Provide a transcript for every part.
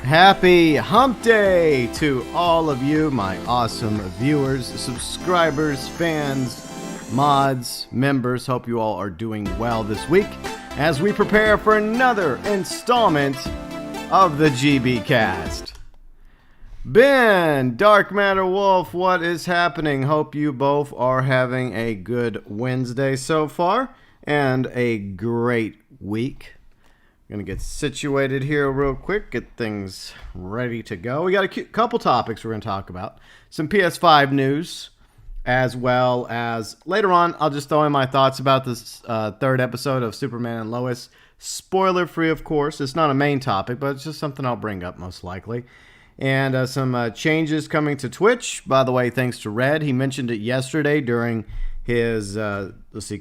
Happy Hump Day to all of you, my awesome viewers, subscribers, fans, mods, members. Hope you all are doing well this week as we prepare for another installment of the GB Cast. Ben, Dark MatterWolf, what is happening? Hope you both are having a good Wednesday so far and a great week. Gonna get situated here real quick, get things ready to go. We got a couple topics we're gonna talk about. Some PS5 news, as well as later on, I'll just throw in my thoughts about this third episode of Superman and Lois. Spoiler free, of course. It's not a main topic, but it's just something I'll bring up most likely. And some changes coming to Twitch. By the way, thanks to Red. He mentioned it yesterday during his,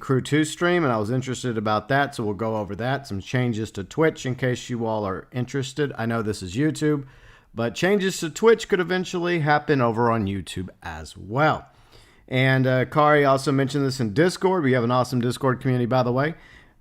Crew 2 stream, and I was interested about that, so we'll go over that. Some changes to Twitch in case you all are interested. I know this is YouTube, but changes to Twitch could eventually happen over on YouTube as well. And Kari also mentioned this in Discord. We have an awesome Discord community, by the way.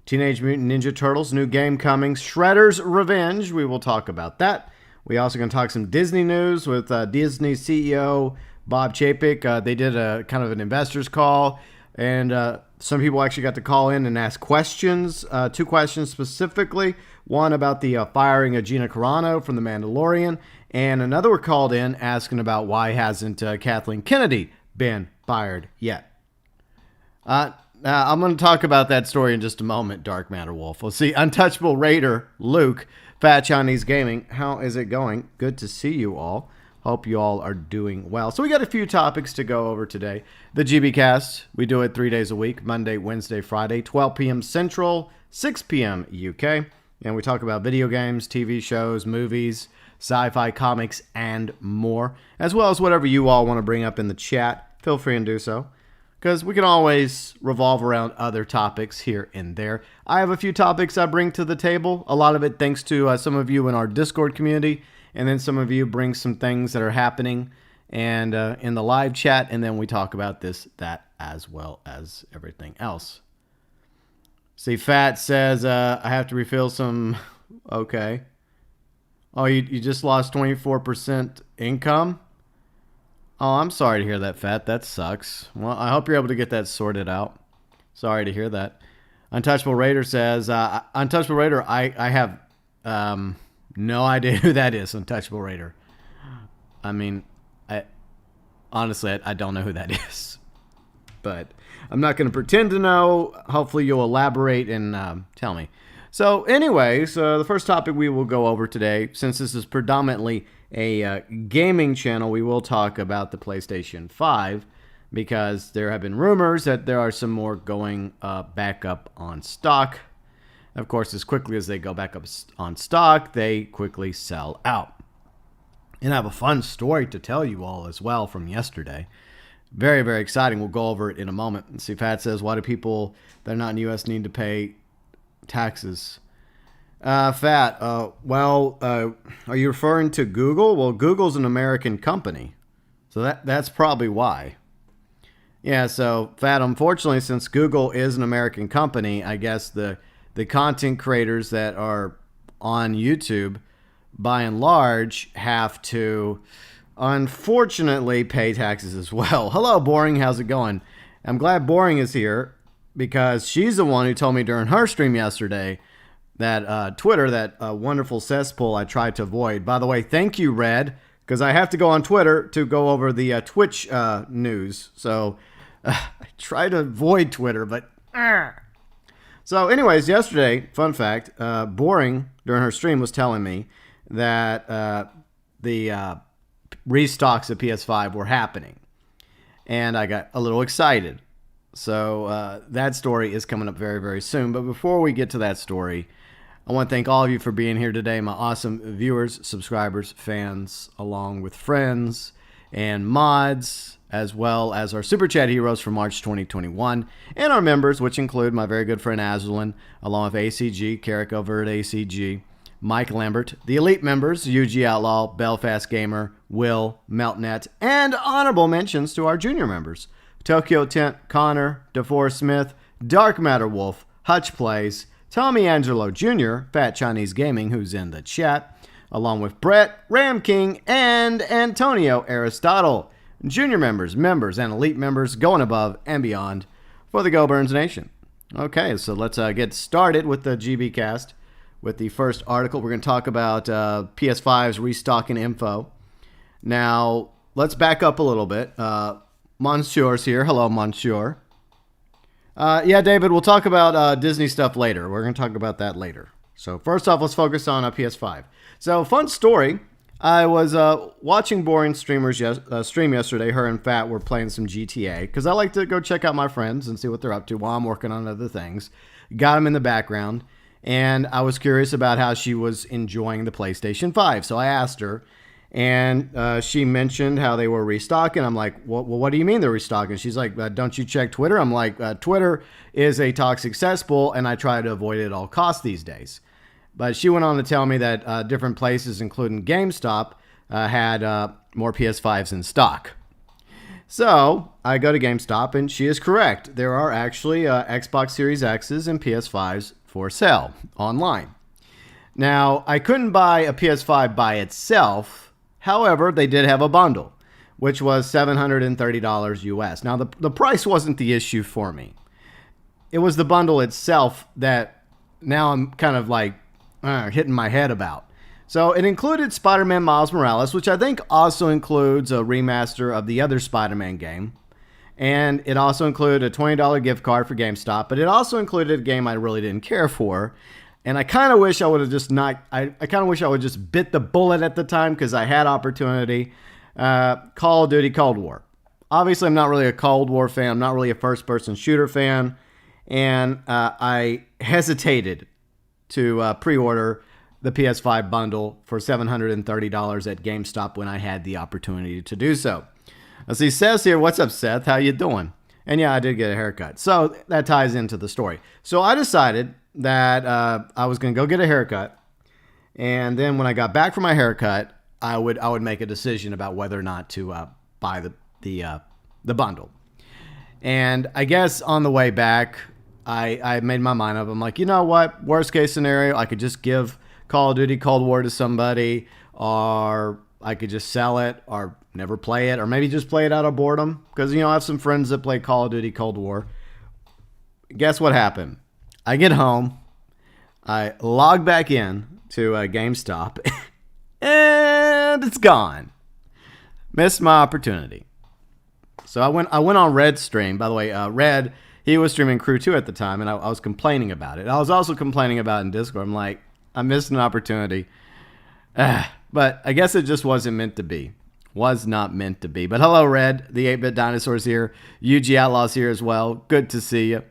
Teenage Mutant Ninja Turtles, new game coming. Shredder's Revenge, we will talk about that. We also going to talk some Disney news with Disney CEO Bob Chapek. They did a kind of an investors call, and some people actually got to call in and ask questions. Two questions specifically. One about the firing of Gina Carano from The Mandalorian, and another were called in asking about why hasn't Kathleen Kennedy been fired yet. I'm going to talk about that story in just a moment, Dark MatterWolf. We'll see. Untouchable Raider Luke, Fat Chinese Gaming, how is it going? Good to see you all. Hope you all are doing well. So we got a few topics to go over today. The GB Cast, we do it 3 days a week, Monday, Wednesday, Friday, 12 p.m. Central, 6 p.m. UK. And we talk about video games, TV shows, movies, sci-fi, comics, and more, as well as whatever you all want to bring up in the chat. Feel free and do so, because we can always revolve around other topics here and there. I have a few topics I bring to the table. A lot of it thanks to some of you in our Discord community, and then some of you bring some things that are happening and in the live chat, and then we talk about this, that, as well as everything else. See, Fat says, I have to refill some... Okay. Oh, you just lost 24% income? Oh, I'm sorry to hear that, Fat. That sucks. Well, I hope you're able to get that sorted out. Sorry to hear that. Untouchable Raider says, Untouchable Raider, I have no idea who that is, Untouchable Raider. I mean, honestly, I don't know who that is. But I'm not going to pretend to know. Hopefully you'll elaborate and tell me. So anyways, the first topic we will go over today, since this is predominantly a gaming channel, we will talk about the PlayStation 5, because there have been rumors that there are some more going back up on stock. Of course, as quickly as they go back up on stock, they quickly sell out. And I have a fun story to tell you all as well from yesterday. Very, very exciting. We'll go over it in a moment. And see, Fat says, why do people that are not in the U.S. need to pay taxes? Fat, are you referring to Google? Well, Google's an American company, so that's probably why. Yeah, so Fat, unfortunately, since Google is an American company, I guess the content creators that are on YouTube, by and large, have to, unfortunately, pay taxes as well. Hello, Boring, how's it going? I'm glad Boring is here, because she's the one who told me during her stream yesterday that Twitter, that wonderful cesspool I tried to avoid. By the way, thank you, Red, because I have to go on Twitter to go over the Twitch news. So I try to avoid Twitter, but... So anyways, yesterday, fun fact, Boring, during her stream, was telling me that the restocks of PS5 were happening. And I got a little excited. So that story is coming up very, very soon. But before we get to that story, I want to thank all of you for being here today, my awesome viewers, subscribers, fans, along with friends and mods, as well as our Super Chat heroes for March 2021, and our members, which include my very good friend Azralynn, along with ACG, Carrick over at ACG, Mike Lambert, the elite members, UG Outlaw, Belfast Gamer, Will, MeltNet, and honorable mentions to our junior members, ToykoTent, Conor, deforest Smith, Dark MatterWolf, Huttch Plays, Tommy Angelo Jr., Fat Chinese Gaming, who's in the chat, along with Brett, Ramking, and Antonio Aristotile. Junior members, and elite members going above and beyond for the GeauxBurns Nation. Okay, so let's get started with the GB cast with the first article. We're going to talk about PS5's restocking info. Now, let's back up a little bit. Monsieur's here. Hello, Monsieur. Yeah, David, we'll talk about Disney stuff later. We're going to talk about that later. So first off, let's focus on a PS5. So, fun story. I was watching boring streamers stream yesterday. Her and Fat were playing some GTA because I like to go check out my friends and see what they're up to while I'm working on other things. Got them in the background, and I was curious about how she was enjoying the PlayStation 5. So I asked her, and she mentioned how they were restocking. I'm like, well, what do you mean they're restocking? She's like, don't you check Twitter? I'm like, Twitter is a toxic cesspool, and I try to avoid it at all costs these days. But she went on to tell me that different places, including GameStop, had more PS5s in stock. So I go to GameStop, and she is correct. There are actually Xbox Series X's and PS5s for sale online. Now, I couldn't buy a PS5 by itself. However, they did have a bundle, which was $730 US. Now, the price wasn't the issue for me. It was the bundle itself that now I'm kind of like hitting my head about. So it included Spider-Man Miles Morales, which I think also includes a remaster of the other Spider-Man game. And it also included a $20 gift card for GameStop, but it also included a game I really didn't care for. And I kind of wish I would have just not, I kind of wish I would just bit the bullet at the time because I had opportunity. Call of Duty Cold War. Obviously, I'm not really a Cold War fan. I'm not really a first-person shooter fan. And I hesitated to pre-order the PS5 bundle for $730 at GameStop when I had the opportunity to do so. As he says here, what's up, Seth? How you doing? And yeah, I did get a haircut. So that ties into the story. So I decided that I was going to go get a haircut. And then when I got back from my haircut, I would make a decision about whether or not to buy the bundle. And I guess on the way back, I made my mind up. I'm like, you know what? Worst case scenario, I could just give Call of Duty Cold War to somebody, or I could just sell it, or never play it, or maybe just play it out of boredom. Because, I have some friends that play Call of Duty Cold War. Guess what happened? I get home, I log back in to GameStop, and it's gone. Missed my opportunity. So I went on Red's stream. By the way, Red, he was streaming Crew 2 at the time, and I was complaining about it. I was also complaining about it in Discord. I'm like, I missed an opportunity. But I guess it just wasn't meant to be. Was not meant to be. But hello, Red. The 8-Bit Dinosaur's here. UG Outlaw's here as well. Good to see you.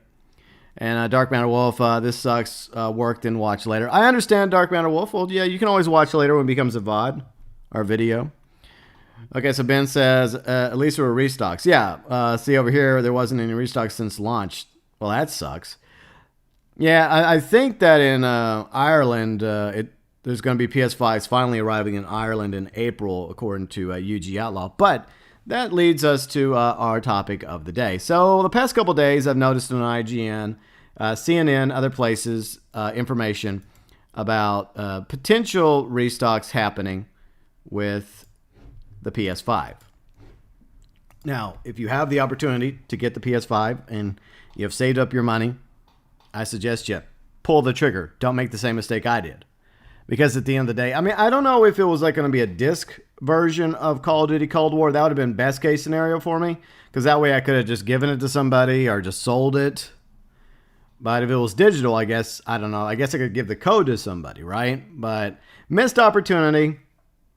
And Dark MatterWolf, this sucks. Worked and watch later. I understand, Dark MatterWolf. Well, yeah, you can always watch later when it becomes a VOD or video. Okay, so Ben says, at least there were restocks. Yeah, see over here, there wasn't any restocks since launch. Well, that sucks. Yeah, I think that in Ireland, there's going to be PS5s finally arriving in Ireland in April, according to UG Outlaw. But that leads us to our topic of the day. So the past couple days, I've noticed on IGN, CNN, other places, information about potential restocks happening with the PS5. Now, if you have the opportunity to get the PS5 and you have saved up your money, I suggest you pull the trigger. Don't make the same mistake I did. Because at the end of the day, I mean, I don't know if it was like going to be a disc version of Call of Duty Cold War. That would have been best case scenario for me. Because that way I could have just given it to somebody or just sold it. But if it was digital, I guess, I don't know. I guess I could give the code to somebody, right? But missed opportunity.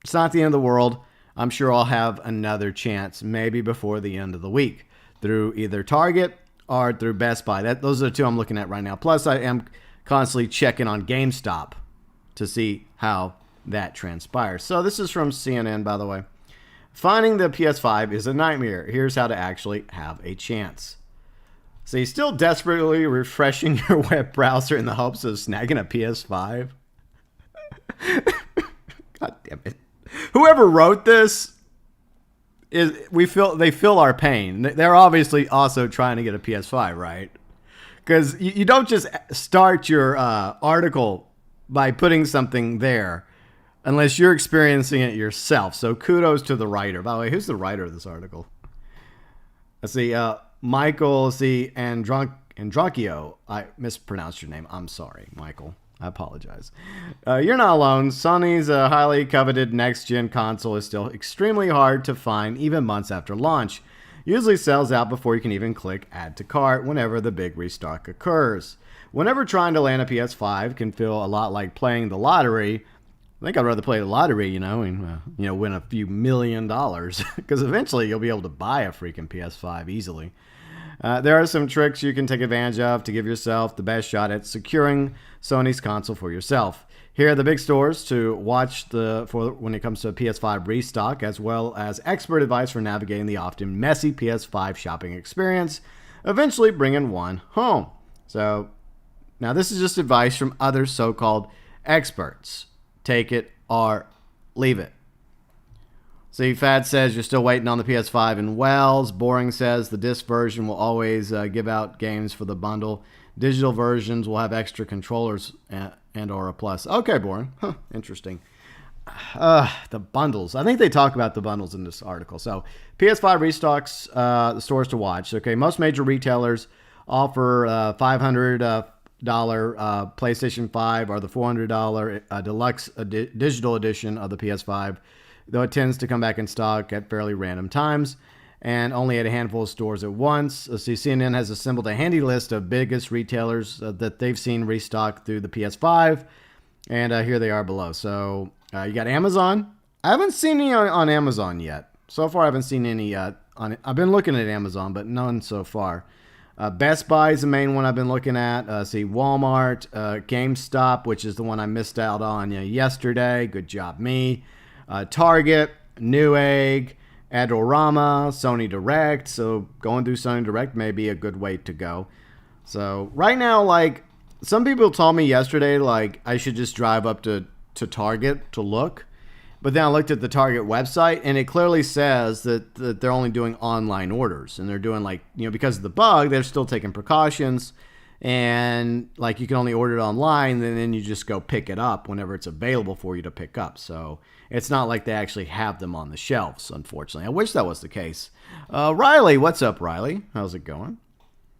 It's not the end of the world. I'm sure I'll have another chance, maybe before the end of the week, through either Target or through Best Buy. Those are the two I'm looking at right now. Plus, I am constantly checking on GameStop to see how that transpires. So this is from CNN, by the way. Finding the PS5 is a nightmare. Here's how to actually have a chance. So you're still desperately refreshing your web browser in the hopes of snagging a PS5? God damn it. Whoever wrote this, they feel our pain. They're obviously also trying to get a PS5, right? Because you don't just start your article by putting something there unless you're experiencing it yourself. So kudos to the writer. By the way, who's the writer of this article? Let's see. Michael C. Androcchio. I mispronounced your name. I'm sorry, Michael. I apologize. You're not alone. Sony's highly coveted next-gen console is still extremely hard to find even months after launch. Usually sells out before you can even click add to cart whenever the big restock occurs. Whenever trying to land a PS5 can feel a lot like playing the lottery. I think I'd rather play the lottery, and win a few $1 million, because eventually you'll be able to buy a freaking PS5 easily. There are some tricks you can take advantage of to give yourself the best shot at securing Sony's console for yourself. Here are the big stores to watch for when it comes to a PS5 restock, as well as expert advice for navigating the often messy PS5 shopping experience, eventually bringing one home. So, now this is just advice from other so-called experts. Take it or leave it. See, Fad says you're still waiting on the PS5 in Wells. Boring says the disc version will always give out games for the bundle. Digital versions will have extra controllers and or a plus. Okay, Boring. Huh, interesting. The bundles. I think they talk about the bundles in this article. So, PS5 restocks, the stores to watch. Okay, most major retailers offer $500 PlayStation 5 or the $400 deluxe digital edition of the PS5, though it tends to come back in stock at fairly random times and only at a handful of stores at once. CNN has assembled a handy list of biggest retailers that they've seen restock through the PS5, and here they are below. So you got Amazon. I haven't seen any on Amazon yet. So far, I haven't seen any I've been looking at Amazon, but none so far. Best Buy is the main one I've been looking at. Walmart, GameStop, which is the one I missed out on yesterday. Good job, me. Target, Newegg, Adorama, Sony Direct. So going through Sony Direct may be a good way to go. So right now, some people told me yesterday, I should just drive up to Target to look. But then I looked at the Target website, and it clearly says that they're only doing online orders. And they're doing, because of the bug, they're still taking precautions. And, you can only order it online, and then you just go pick it up whenever it's available for you to pick up. So it's not like they actually have them on the shelves, unfortunately. I wish that was the case. Riley, what's up, Riley? How's it going?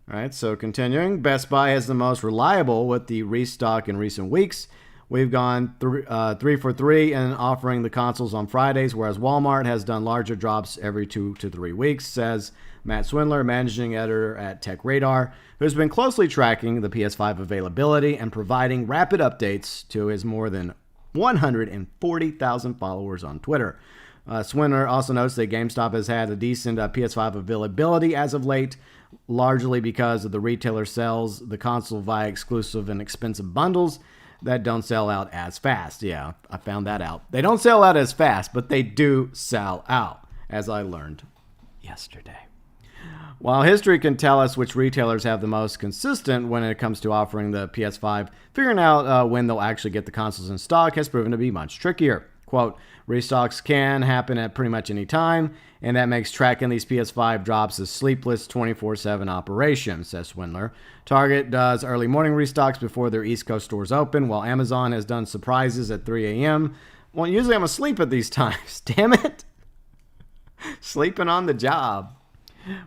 All right, so continuing. Best Buy has the most reliable with the restock in recent weeks. We've gone 3 for 3 in offering the consoles on Fridays, whereas Walmart has done larger drops every 2 to 3 weeks, says Matt Swindler, managing editor at Tech Radar, who's been closely tracking the PS5 availability and providing rapid updates to his more than 140,000 followers on Twitter. Swindler also notes that GameStop has had a decent PS5 availability as of late, largely because of the retailer sells the console via exclusive and expensive bundles that don't sell out as fast. Yeah, I found that out. They don't sell out as fast, but they do sell out, as I learned yesterday. While history can tell us which retailers have the most consistent when it comes to offering the PS5, figuring out when they'll actually get the consoles in stock has proven to be much trickier. Quote, restocks can happen at pretty much any time, and that makes tracking these PS5 drops a sleepless 24/7 operation, says Swindler. Target does early morning restocks before their East Coast stores open, while Amazon has done surprises at 3 a.m. Well, usually I'm asleep at these times. Damn it. Sleeping on the job.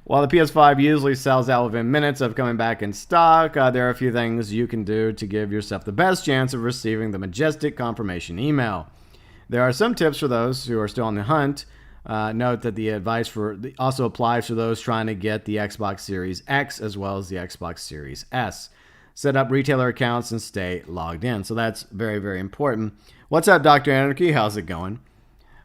While the PS5 usually sells out within minutes of coming back in stock, there are a few things you can do to give yourself the best chance of receiving the majestic confirmation email. There are some tips for those who are still on the hunt. Note that the advice also applies for those trying to get the Xbox Series X as well as the Xbox Series S. Set up retailer accounts and stay logged in. So that's very, very important. What's up, Dr. Anarchy? How's it going?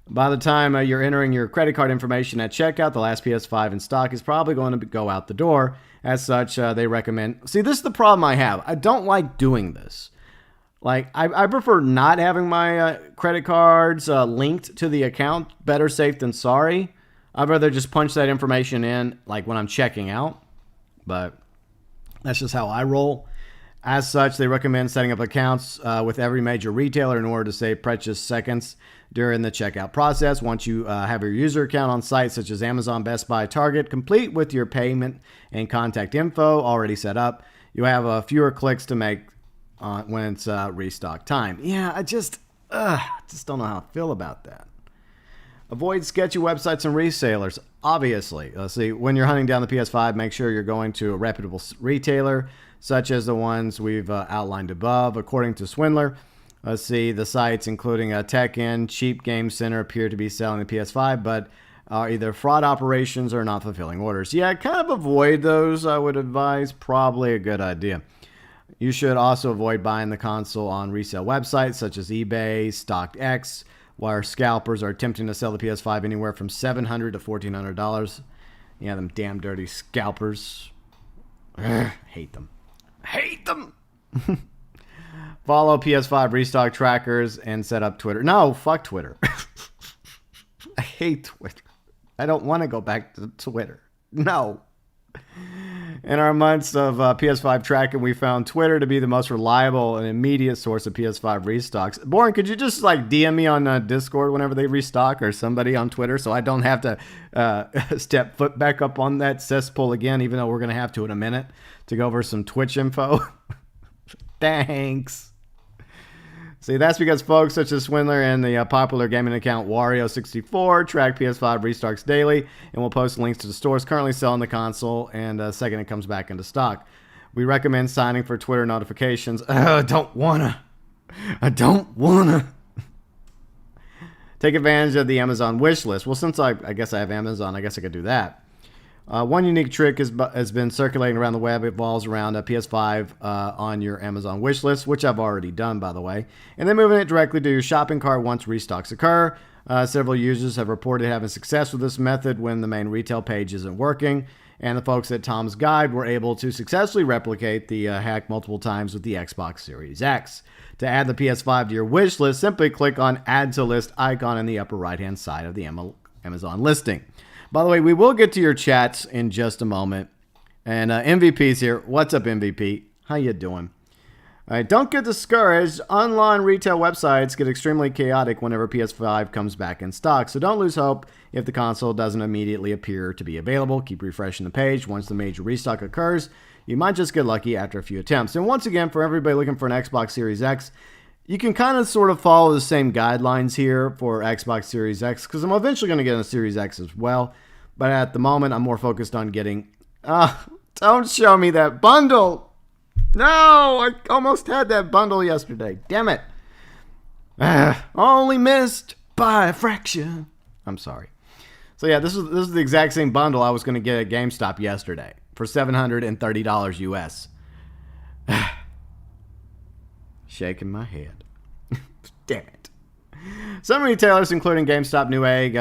By the time you're entering your credit card information at checkout, the last PS5 in stock is probably going to go out the door. As such, they recommend... See, this is the problem I have. I don't like doing this. I prefer not having my credit cards linked to the account. Better safe than sorry. I'd rather just punch that information in, when I'm checking out. But that's just how I roll. As such, they recommend setting up accounts with every major retailer in order to save precious seconds during the checkout process. Once you have your user account on sites such as Amazon, Best Buy, Target, complete with your payment and contact info already set up, you have fewer clicks to make when it's restock time. Yeah, Just don't know how I feel about that. Avoid sketchy websites and resellers. Obviously, let's see. When you're hunting down the PS5, make sure you're going to a reputable retailer, such as the ones we've outlined above. According to Swindler, let's see, the sites including TechN, Cheap Game Center appear to be selling the PS5, but are either fraud operations or not fulfilling orders. Yeah, kind of avoid those, I would advise. Probably a good idea. You should also avoid buying the console on resale websites such as eBay, StockX, where scalpers are attempting to sell the PS5 anywhere from $700 to $1,400. Yeah, them damn dirty scalpers. Hate them. Hate them! Follow PS5 restock trackers and set up Twitter. No, fuck Twitter. I hate Twitter. I don't want to go back to Twitter. No. In our months of PS5 tracking, we found Twitter to be the most reliable and immediate source of PS5 restocks. Boring, could you just like DM me on Discord whenever they restock, or somebody on Twitter, so I don't have to step foot back up on that cesspool again, even though we're going to have to in a minute to go over some Twitch info? Thanks. See, that's because folks such as Swindler and the popular gaming account Wario64 track PS5 restocks daily and will post links to the stores currently selling the console and second it comes back into stock. We recommend signing for Twitter notifications. I don't wanna. Take advantage of the Amazon wish list. Well, since I guess I have Amazon, I guess I could do that. One unique trick has been circulating around the web. It revolves around a PS5 on your Amazon wish list, which I've already done, by the way, and then moving it directly to your shopping cart once restocks occur. Several users have reported having success with this method when the main retail page isn't working, and the folks at Tom's Guide were able to successfully replicate the hack multiple times with the Xbox Series X. To add the PS5 to your wish list, simply click on Add to List icon in the upper right-hand side of the Amazon listing. By the way, we will get to your chats in just a moment. And MVP's here. What's up, MVP? How you doing? All right, don't get discouraged. Online retail websites get extremely chaotic whenever PS5 comes back in stock, so don't lose hope if the console doesn't immediately appear to be available. Keep refreshing the page. Once the major restock occurs, you might just get lucky after a few attempts. And once again, for everybody looking for an Xbox Series X, you can kind of sort of follow the same guidelines here for Xbox Series X, because I'm eventually going to get a Series X as well. But at the moment, I'm more focused on getting... don't show me that bundle! No! I almost had that bundle yesterday. Damn it. Only missed by a fraction. I'm sorry. So yeah, this is the exact same bundle I was going to get at GameStop yesterday for $730 US. Shaking my head. Damn it. Some retailers, including GameStop, Newegg,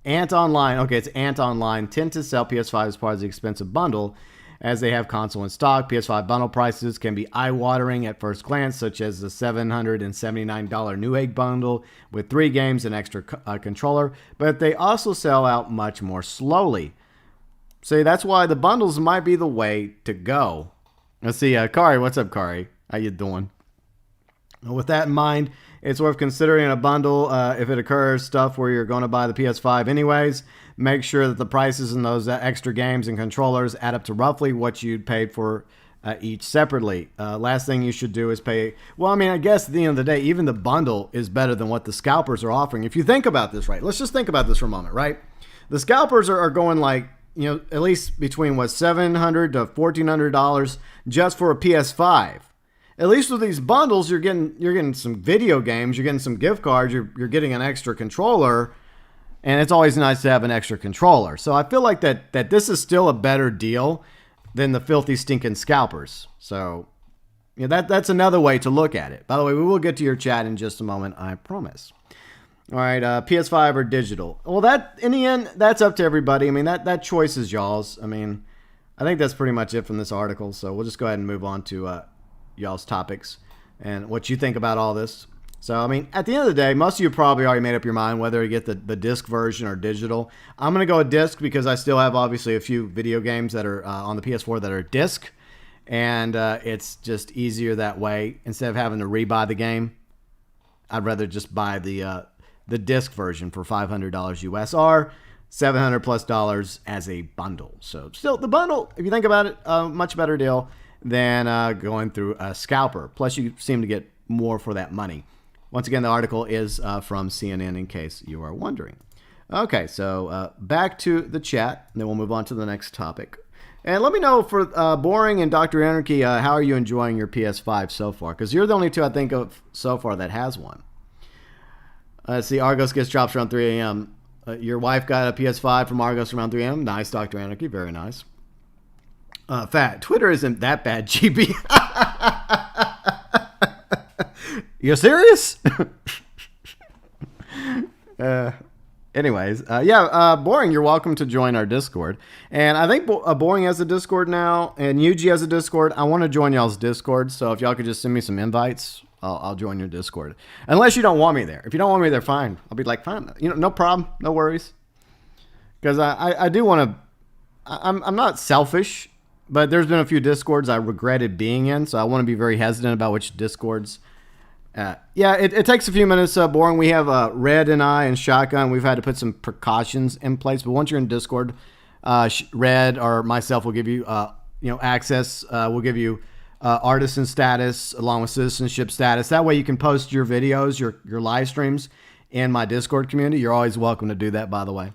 Ant Online, okay, it's Ant Online, tend to sell PS5 as part of the expensive bundle as they have console in stock. PS5 bundle prices can be eye-watering at first glance, such as the $779 Newegg bundle with 3 games and extra controller, but they also sell out much more slowly. See, that's why the bundles might be the way to go. Let's see, Kari, what's up, Kari? How you doing? With that in mind, it's worth considering a bundle if it occurs stuff where you're going to buy the PS5 anyways. Make sure that the prices in those extra games and controllers add up to roughly what you'd paid for each separately. Last thing you should do is pay... Well, I mean, I guess at the end of the day, even the bundle is better than what the scalpers are offering. If you think about this, right? Let's just think about this for a moment, right? The scalpers are going like, you know, at least between, what, $700 to $1,400 just for a PS5. At least with these bundles, you're getting some video games, you're getting some gift cards, you're getting an extra controller, and it's always nice to have an extra controller. So I feel like that this is still a better deal than the filthy stinking scalpers. So you know, that's another way to look at it. By the way, we will get to your chat in just a moment, I promise. All right, PS5 or digital? Well, that in the end, that's up to everybody. I mean, that choice is y'all's. I mean, I think that's pretty much it from this article. So we'll just go ahead and move on to y'all's topics and what you think about all this. So, I mean, at the end of the day, most of you probably already made up your mind whether to get the disc version or digital. I'm going to go with disc because I still have, obviously, a few video games that are on the PS4 that are disc. And it's just easier that way. Instead of having to rebuy the game, I'd rather just buy the disc version for $500 US or $700 plus as a bundle. So, still, the bundle, if you think about it, much better deal than going through a scalper. Plus, you seem to get more for that money. Once again, the article is from CNN, in case you are wondering. Okay, so back to the chat, and then we'll move on to the next topic. And let me know for Boring and Dr. Anarchy, how are you enjoying your PS5 so far? Because you're the only two I think of so far that has one. See, Argos gets drops around 3 a.m. Your wife got a PS5 from Argos around 3 a.m. Nice, Dr. Anarchy. Very nice. Fat. Twitter isn't that bad, GB. You serious? Anyways, Boring, you're welcome to join our Discord. And I think Boring has a Discord now, and Yuji has a Discord. I want to join y'all's Discord, so if y'all could just send me some invites, I'll join your Discord. Unless you don't want me there. If you don't want me there, fine. I'll be like, fine. No problem. No worries. Because I do want to... I'm not selfish, but there's been a few Discords I regretted being in, so I want to be very hesitant about which Discords... it takes a few minutes. Boring. We have Red and I and Shotgun. We've had to put some precautions in place. But once you're in Discord, Red or myself will give you access. We'll give you artisan status along with citizenship status. That way you can post your videos, your live streams in my Discord community. You're always welcome to do that, by the way.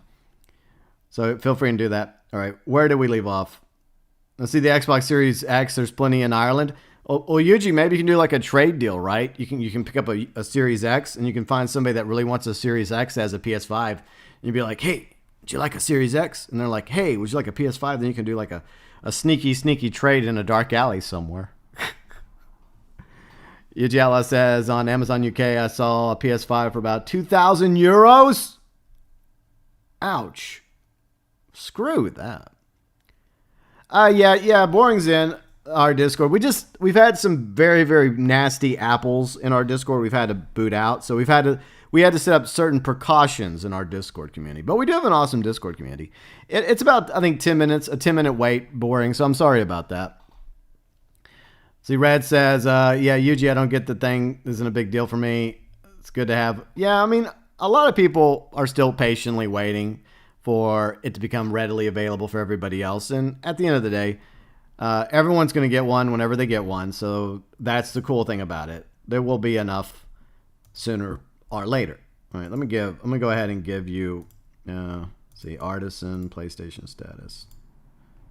So feel free to do that. All right, where did we leave off? Let's see the Xbox Series X. There's plenty in Ireland. Well, Yuji, maybe you can do like a trade deal, right? You can pick up a Series X, and you can find somebody that really wants a Series X as a PS5. And you'd be like, hey, would you like a Series X? And they're like, hey, would you like a PS5? Then you can do like a sneaky trade in a dark alley somewhere. Yuji says, on Amazon UK, I saw a PS5 for about 2,000 euros. Ouch. Screw that. Boring's in our Discord. We've had some very, very nasty apples in our Discord we've had to boot out. So we had to set up certain precautions in our Discord community. But we do have an awesome Discord community. It's about, I think, 10 minutes, a 10-minute wait, Boring. So I'm sorry about that. See, Red says, Yuji, I don't get the thing. This isn't a big deal for me. It's good to have. Yeah, I mean, a lot of people are still patiently waiting for it to become readily available for everybody else. And at the end of the day, everyone's going to get one whenever they get one. So that's the cool thing about it. There will be enough sooner or later. All right, I'm going to go ahead and give you, artisan PlayStation status.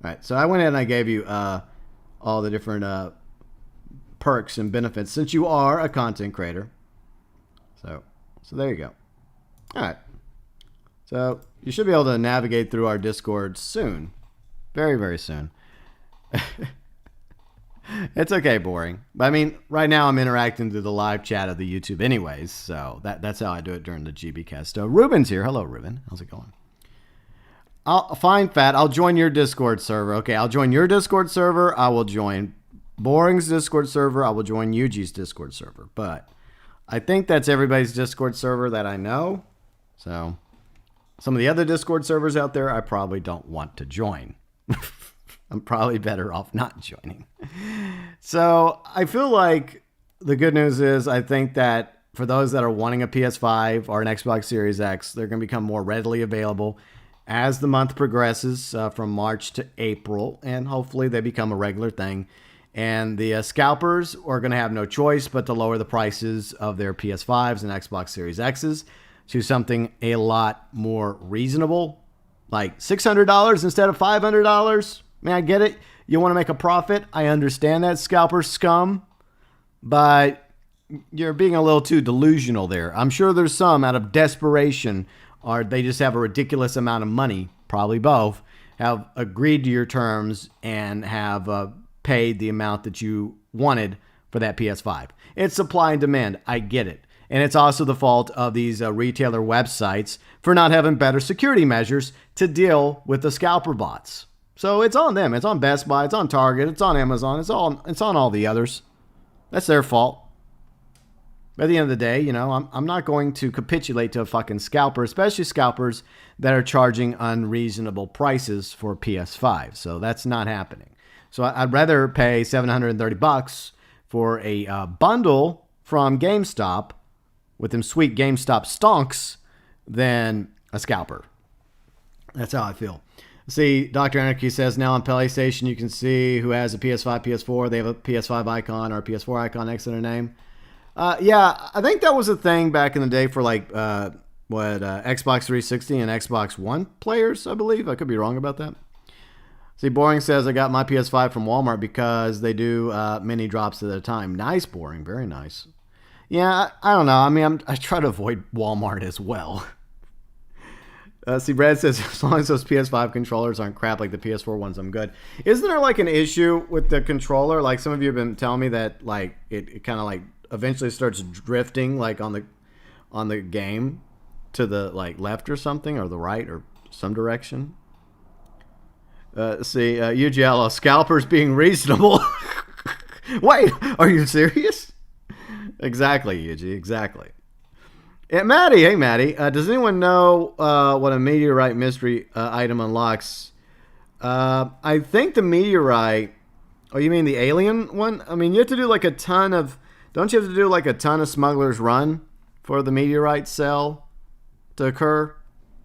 All right, so I went ahead and I gave you all the different perks and benefits since you are a content creator. So there you go. All right. So you should be able to navigate through our Discord soon. Very, very soon. It's okay, Boring. But I mean, right now I'm interacting through the live chat of the YouTube anyways. So that's how I do it during the GBcast. Ruben's here. Hello, Ruben. How's it going? I'll join your Discord server. Okay, I'll join your Discord server. I will join Boring's Discord server. I will join Yuji's Discord server. But I think that's everybody's Discord server that I know. So some of the other Discord servers out there, I probably don't want to join. I'm probably better off not joining. So I feel like the good news is I think that for those that are wanting a PS5 or an Xbox Series X, they're going to become more readily available as the month progresses from March to April. And hopefully they become a regular thing. And the scalpers are going to have no choice but to lower the prices of their PS5s and Xbox Series X's to something a lot more reasonable, like $600 instead of $500. I mean, I get it. You want to make a profit. I understand that, scalper scum, but you're being a little too delusional there. I'm sure there's some out of desperation, or they just have a ridiculous amount of money, probably both, have agreed to your terms and have paid the amount that you wanted for that PS5. It's supply and demand. I get it. And it's also the fault of these retailer websites for not having better security measures to deal with the scalper bots. So it's on them. It's on Best Buy. It's on Target. It's on Amazon. It's on all the others. That's their fault. But at the end of the day, I'm not going to capitulate to a fucking scalper, especially scalpers that are charging unreasonable prices for PS5. So that's not happening. So I'd rather pay $730 for a bundle from GameStop with them sweet GameStop stonks than a scalper. That's how I feel. See, Dr. Anarchy says now on PlayStation you can see who has a PS5, PS4. They have a PS5 icon or a PS4 icon next to their name. Yeah, I think that was a thing back in the day for like Xbox 360 and Xbox One players, I believe. I could be wrong about that. See, Boring says I got my PS5 from Walmart because they do mini drops at a time. Nice, Boring. Very nice. Yeah, I don't know. I mean, I try to avoid Walmart as well. See, Brad says, as long as those PS5 controllers aren't crap like the PS4 ones, I'm good. Isn't there like an issue with the controller? Like some of you have been telling me that like it kind of like eventually starts drifting like on the game to the like left or something, or the right or some direction. See, UGL, scalpers being reasonable. Wait, are you serious? Exactly, Yuji, exactly. Yeah, Maddie, hey Maddie, does anyone know what a meteorite mystery item unlocks? I think the meteorite. Oh, you mean the alien one? I mean, you have to do like a ton of. Don't you have to do like a ton of Smuggler's Run for the meteorite cell to occur?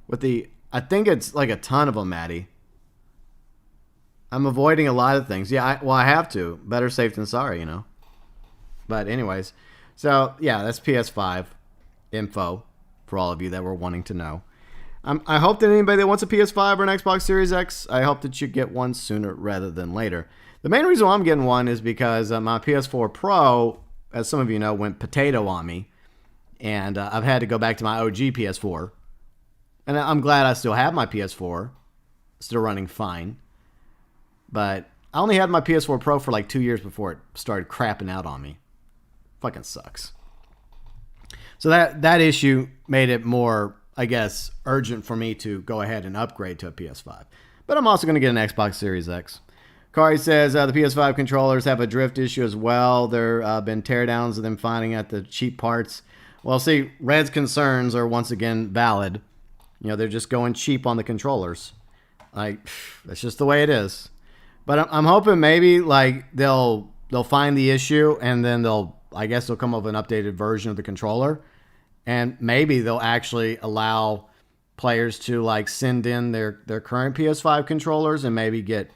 With the, I think it's like a ton of them, Maddie. I'm avoiding a lot of things. Yeah, I have to. Better safe than sorry, you know. But anyways, so yeah, that's PS5 info for all of you that were wanting to know. I hope that anybody that wants a PS5 or an Xbox Series X, I hope that you get one sooner rather than later. The main reason why I'm getting one is because my PS4 Pro, as some of you know, went potato on me. And I've had to go back to my OG PS4. And I'm glad I still have my PS4. Still running fine. But I only had my PS4 Pro for like 2 years before it started crapping out on me. Fucking sucks. So that issue made it more, I guess, urgent for me to go ahead and upgrade to a PS5. But I'm also going to get an Xbox Series X. Kari says the PS5 controllers have a drift issue as well. There have been teardowns of them finding at the cheap parts. Well, see, Red's concerns are once again valid. You know, they're just going cheap on the controllers. Like, that's just the way it is. But I'm hoping maybe like they'll find the issue and then they'll come up with an updated version of the controller, and maybe they'll actually allow players to like send in their current PS5 controllers and maybe get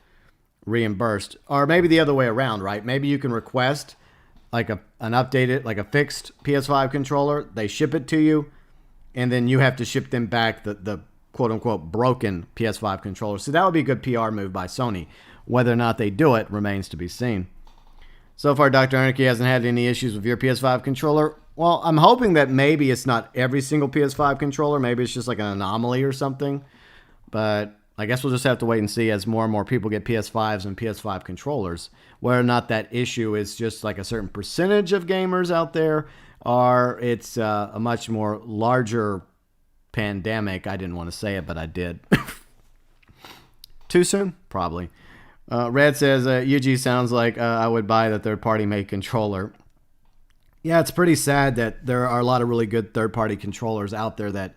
reimbursed, or maybe the other way around, right? Maybe you can request like an updated, like a fixed PS5 controller. They ship it to you, and then you have to ship them back the quote unquote broken PS5 controller. So that would be a good PR move by Sony. Whether or not they do it remains to be seen. So far, Dr. Anarchy hasn't had any issues with your PS5 controller. Well, I'm hoping that maybe it's not every single PS5 controller. Maybe it's just like an anomaly or something. But I guess we'll just have to wait and see as more and more people get PS5s and PS5 controllers, whether or not that issue is just like a certain percentage of gamers out there, or it's a much more larger pandemic. I didn't want to say it, but I did. Too soon? Probably. Red says, UG sounds like I would buy the third-party made controller. Yeah, it's pretty sad that there are a lot of really good third-party controllers out there that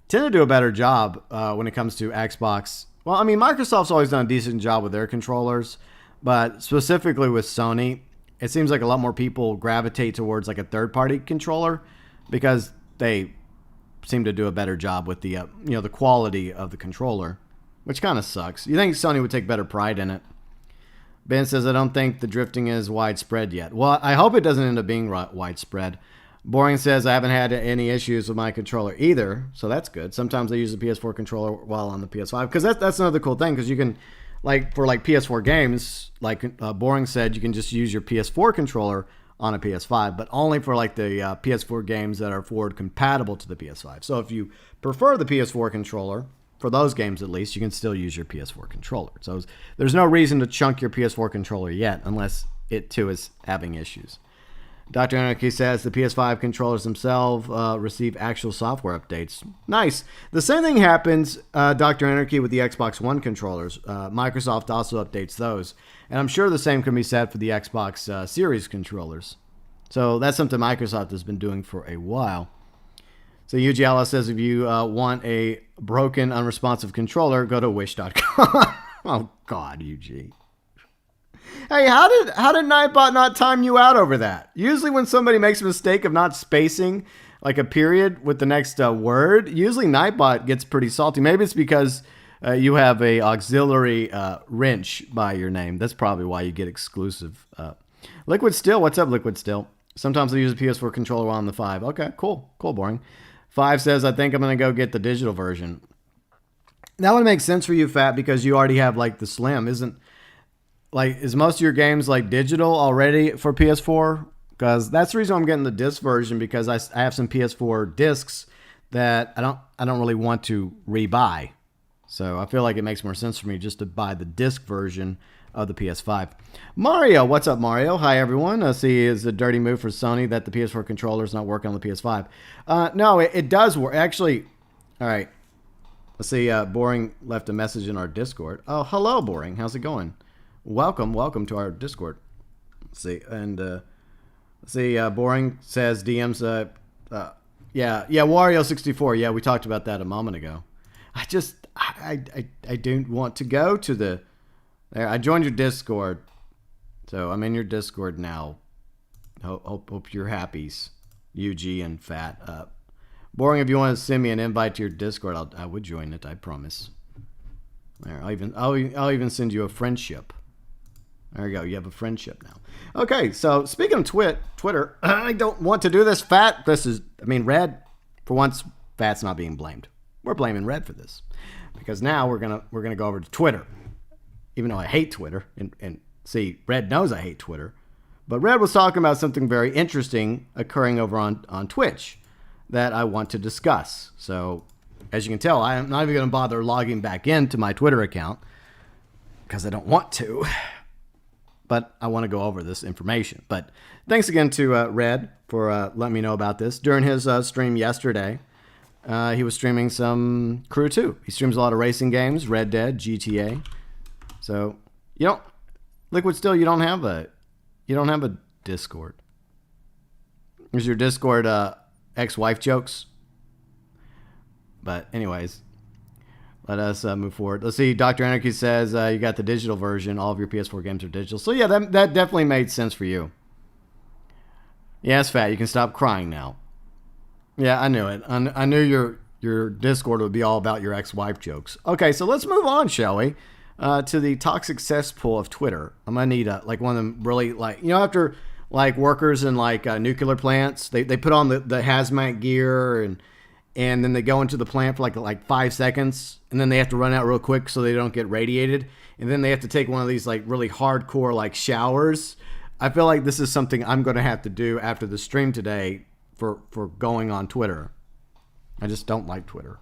tend to do a better job when it comes to Xbox. Well, I mean, Microsoft's always done a decent job with their controllers, but specifically with Sony, it seems like a lot more people gravitate towards like a third-party controller because they seem to do a better job with the the quality of the controller, which kind of sucks. You think Sony would take better pride in it. Ben says, I don't think the drifting is widespread yet. Well, I hope it doesn't end up being widespread. Boring says, I haven't had any issues with my controller either, so that's good. Sometimes I use the PS4 controller while on the PS5, because that's another cool thing, because you can, like, for like PS4 games, like Boring said, you can just use your PS4 controller on a PS5, but only for like the PS4 games that are forward compatible to the PS5. So if you prefer the PS4 controller, for those games at least, you can still use your PS4 controller. So there's no reason to chunk your PS4 controller yet, unless it too is having issues. Dr. Anarchy says the PS5 controllers themselves receive actual software updates. Nice. The same thing happens, Dr. Anarchy, with the Xbox One controllers. Microsoft also updates those. And I'm sure the same can be said for the Xbox Series controllers. So that's something Microsoft has been doing for a while. So UGL says if you want a broken, unresponsive controller, go to wish.com. Oh, God, UG. Hey, how did Nightbot not time you out over that? Usually when somebody makes a mistake of not spacing like a period with the next word, usually Nightbot gets pretty salty. Maybe it's because you have a auxiliary wrench by your name. That's probably why you get exclusive. Liquid Still, what's up, Liquid Still? Sometimes I use a PS4 controller while on the 5. Okay, cool. Cool, boring. 5 says, I think I'm going to go get the digital version. That would make sense for you, Fat, because you already have like the Slim. Is most of your games like digital already for PS4? Because that's the reason I'm getting the disc version, because I have some PS4 discs that I don't really want to rebuy. So I feel like it makes more sense for me just to buy the disc version of the PS5. Mario, what's up, Mario? Hi, everyone. I see it's a dirty move for Sony that the PS4 controller is not working on the PS5. No, it does work. Actually, all right. Let's see. Boring left a message in our Discord. Oh, hello, Boring. How's it going? Welcome to our Discord. Let's see. And let's see. Boring says DMs. Yeah, Wario64. Yeah, we talked about that a moment ago. I don't want to go to the. There, I joined your Discord, so I'm in your Discord now. Hope you're happies, UG and Fat. Boring. If you want to send me an invite to your Discord, I would join it. I promise. There, I'll even send you a friendship. There you go. You have a friendship now. Okay, so speaking of Twitter, I don't want to do this. Fat. Red. For once, Fat's not being blamed. We're blaming Red for this, because now we're gonna go over to Twitter. Even though I hate Twitter, and see, Red knows I hate Twitter, but Red was talking about something very interesting occurring over on Twitch that I want to discuss. So, as you can tell, I'm not even going to bother logging back into my Twitter account because I don't want to, but I want to go over this information. But thanks again to Red for letting me know about this. During his stream yesterday, he was streaming some Crew 2. He streams a lot of racing games, Red Dead, GTA. So, Liquid Steel, you don't have a Discord. Is your Discord ex-wife jokes? But anyways, let us move forward. Let's see. Dr. Anarchy says you got the digital version. All of your PS4 games are digital. So yeah, that definitely made sense for you. Yes, Fat. You can stop crying now. Yeah, I knew it. I knew your Discord would be all about your ex-wife jokes. Okay, so let's move on, shall we? To the toxic cesspool of Twitter. I'm gonna need one of them really after workers in nuclear plants, they put on the hazmat gear and then they go into the plant for like 5 seconds and then they have to run out real quick so they don't get radiated, and then they have to take one of these really hardcore showers. I feel like this is something I'm gonna have to do after the stream today for going on Twitter. I just don't like Twitter.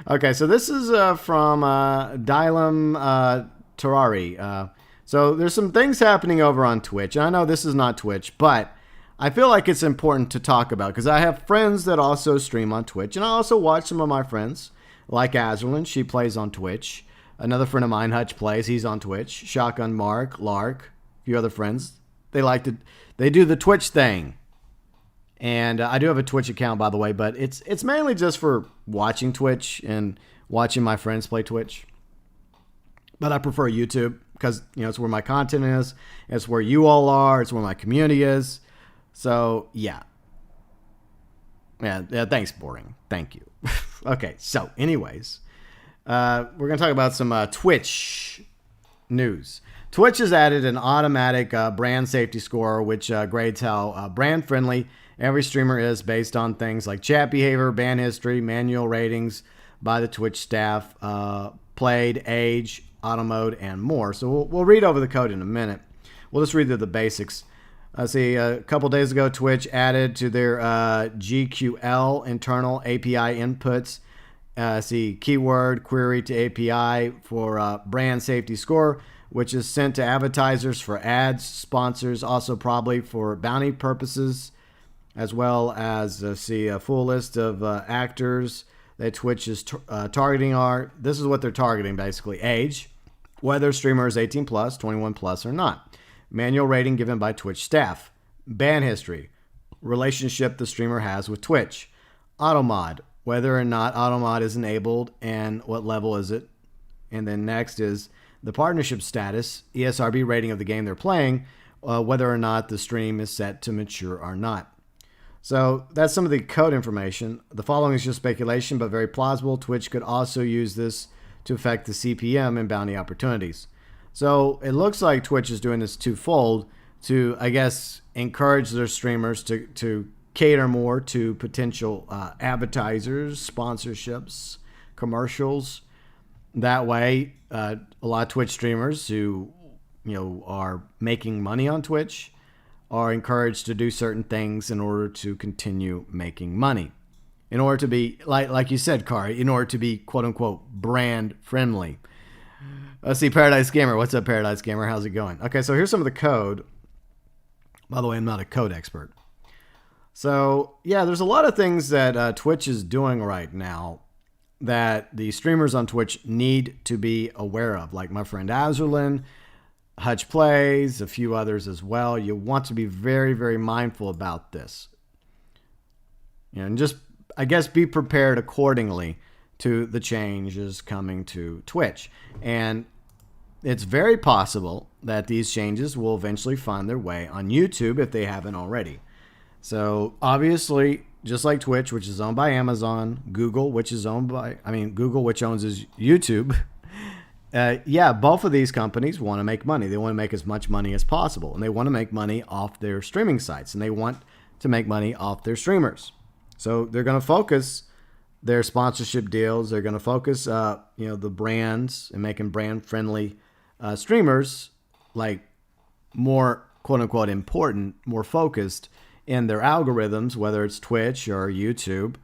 Okay, so this is from Dylam Terrari. So there's some things happening over on Twitch. And I know this is not Twitch, but I feel like it's important to talk about because I have friends that also stream on Twitch. And I also watch some of my friends, like Azralynn. She plays on Twitch. Another friend of mine, Huttch, plays. He's on Twitch. Shotgun Mark, Lark, a few other friends. They do the Twitch thing. And I do have a Twitch account, by the way, but it's mainly just for watching Twitch and watching my friends play Twitch. But I prefer YouTube because, it's where my content is. It's where you all are. It's where my community is. So, yeah. Yeah, thanks, Boring. Thank you. Okay, so anyways, we're going to talk about some Twitch news. Twitch has added an automatic brand safety score, which grades how brand friendly every streamer is based on things like chat behavior, ban history, manual ratings by the Twitch staff, played, age, auto mode, and more. So we'll read over the code in a minute. We'll just read through the basics. See, a couple days ago, Twitch added to their GQL internal API inputs. See, keyword query to API for brand safety score, which is sent to advertisers for ads, sponsors, also probably for bounty purposes, as well as see a full list of actors that Twitch is targeting are. This is what they're targeting, basically. Age, whether streamer is 18 plus, 21 plus or not. Manual rating given by Twitch staff. Ban history, relationship the streamer has with Twitch. Auto mod, whether or not auto mod is enabled and what level is it. And then next is the partnership status, ESRB rating of the game they're playing, whether or not the stream is set to mature or not. So that's some of the code information. The following is just speculation, but very plausible. Twitch could also use this to affect the CPM and bounty opportunities. So it looks like Twitch is doing this twofold to, I guess, encourage their streamers to cater more to potential advertisers, sponsorships, commercials. That way, a lot of Twitch streamers who, are making money on Twitch are encouraged to do certain things in order to continue making money. In order to be, like you said, Kari, in order to be quote-unquote brand friendly. Let's see, Paradise Gamer. What's up, Paradise Gamer? How's it going? Okay, so here's some of the code. By the way, I'm not a code expert. So, yeah, there's a lot of things that Twitch is doing right now that the streamers on Twitch need to be aware of. Like my friend Azralynn, Huttch Plays, a few others as well. You want to be very, very mindful about this. And just, I guess, be prepared accordingly to the changes coming to Twitch. And it's very possible that these changes will eventually find their way on YouTube if they haven't already. So obviously, just like Twitch, which is owned by Amazon, Google, which owns YouTube. Both of these companies want to make money. They want to make as much money as possible. And they want to make money off their streaming sites. And they want to make money off their streamers. So they're going to focus their sponsorship deals. They're going to focus, the brands and making brand-friendly streamers like more, quote-unquote, important, more focused in their algorithms, whether it's Twitch or YouTube,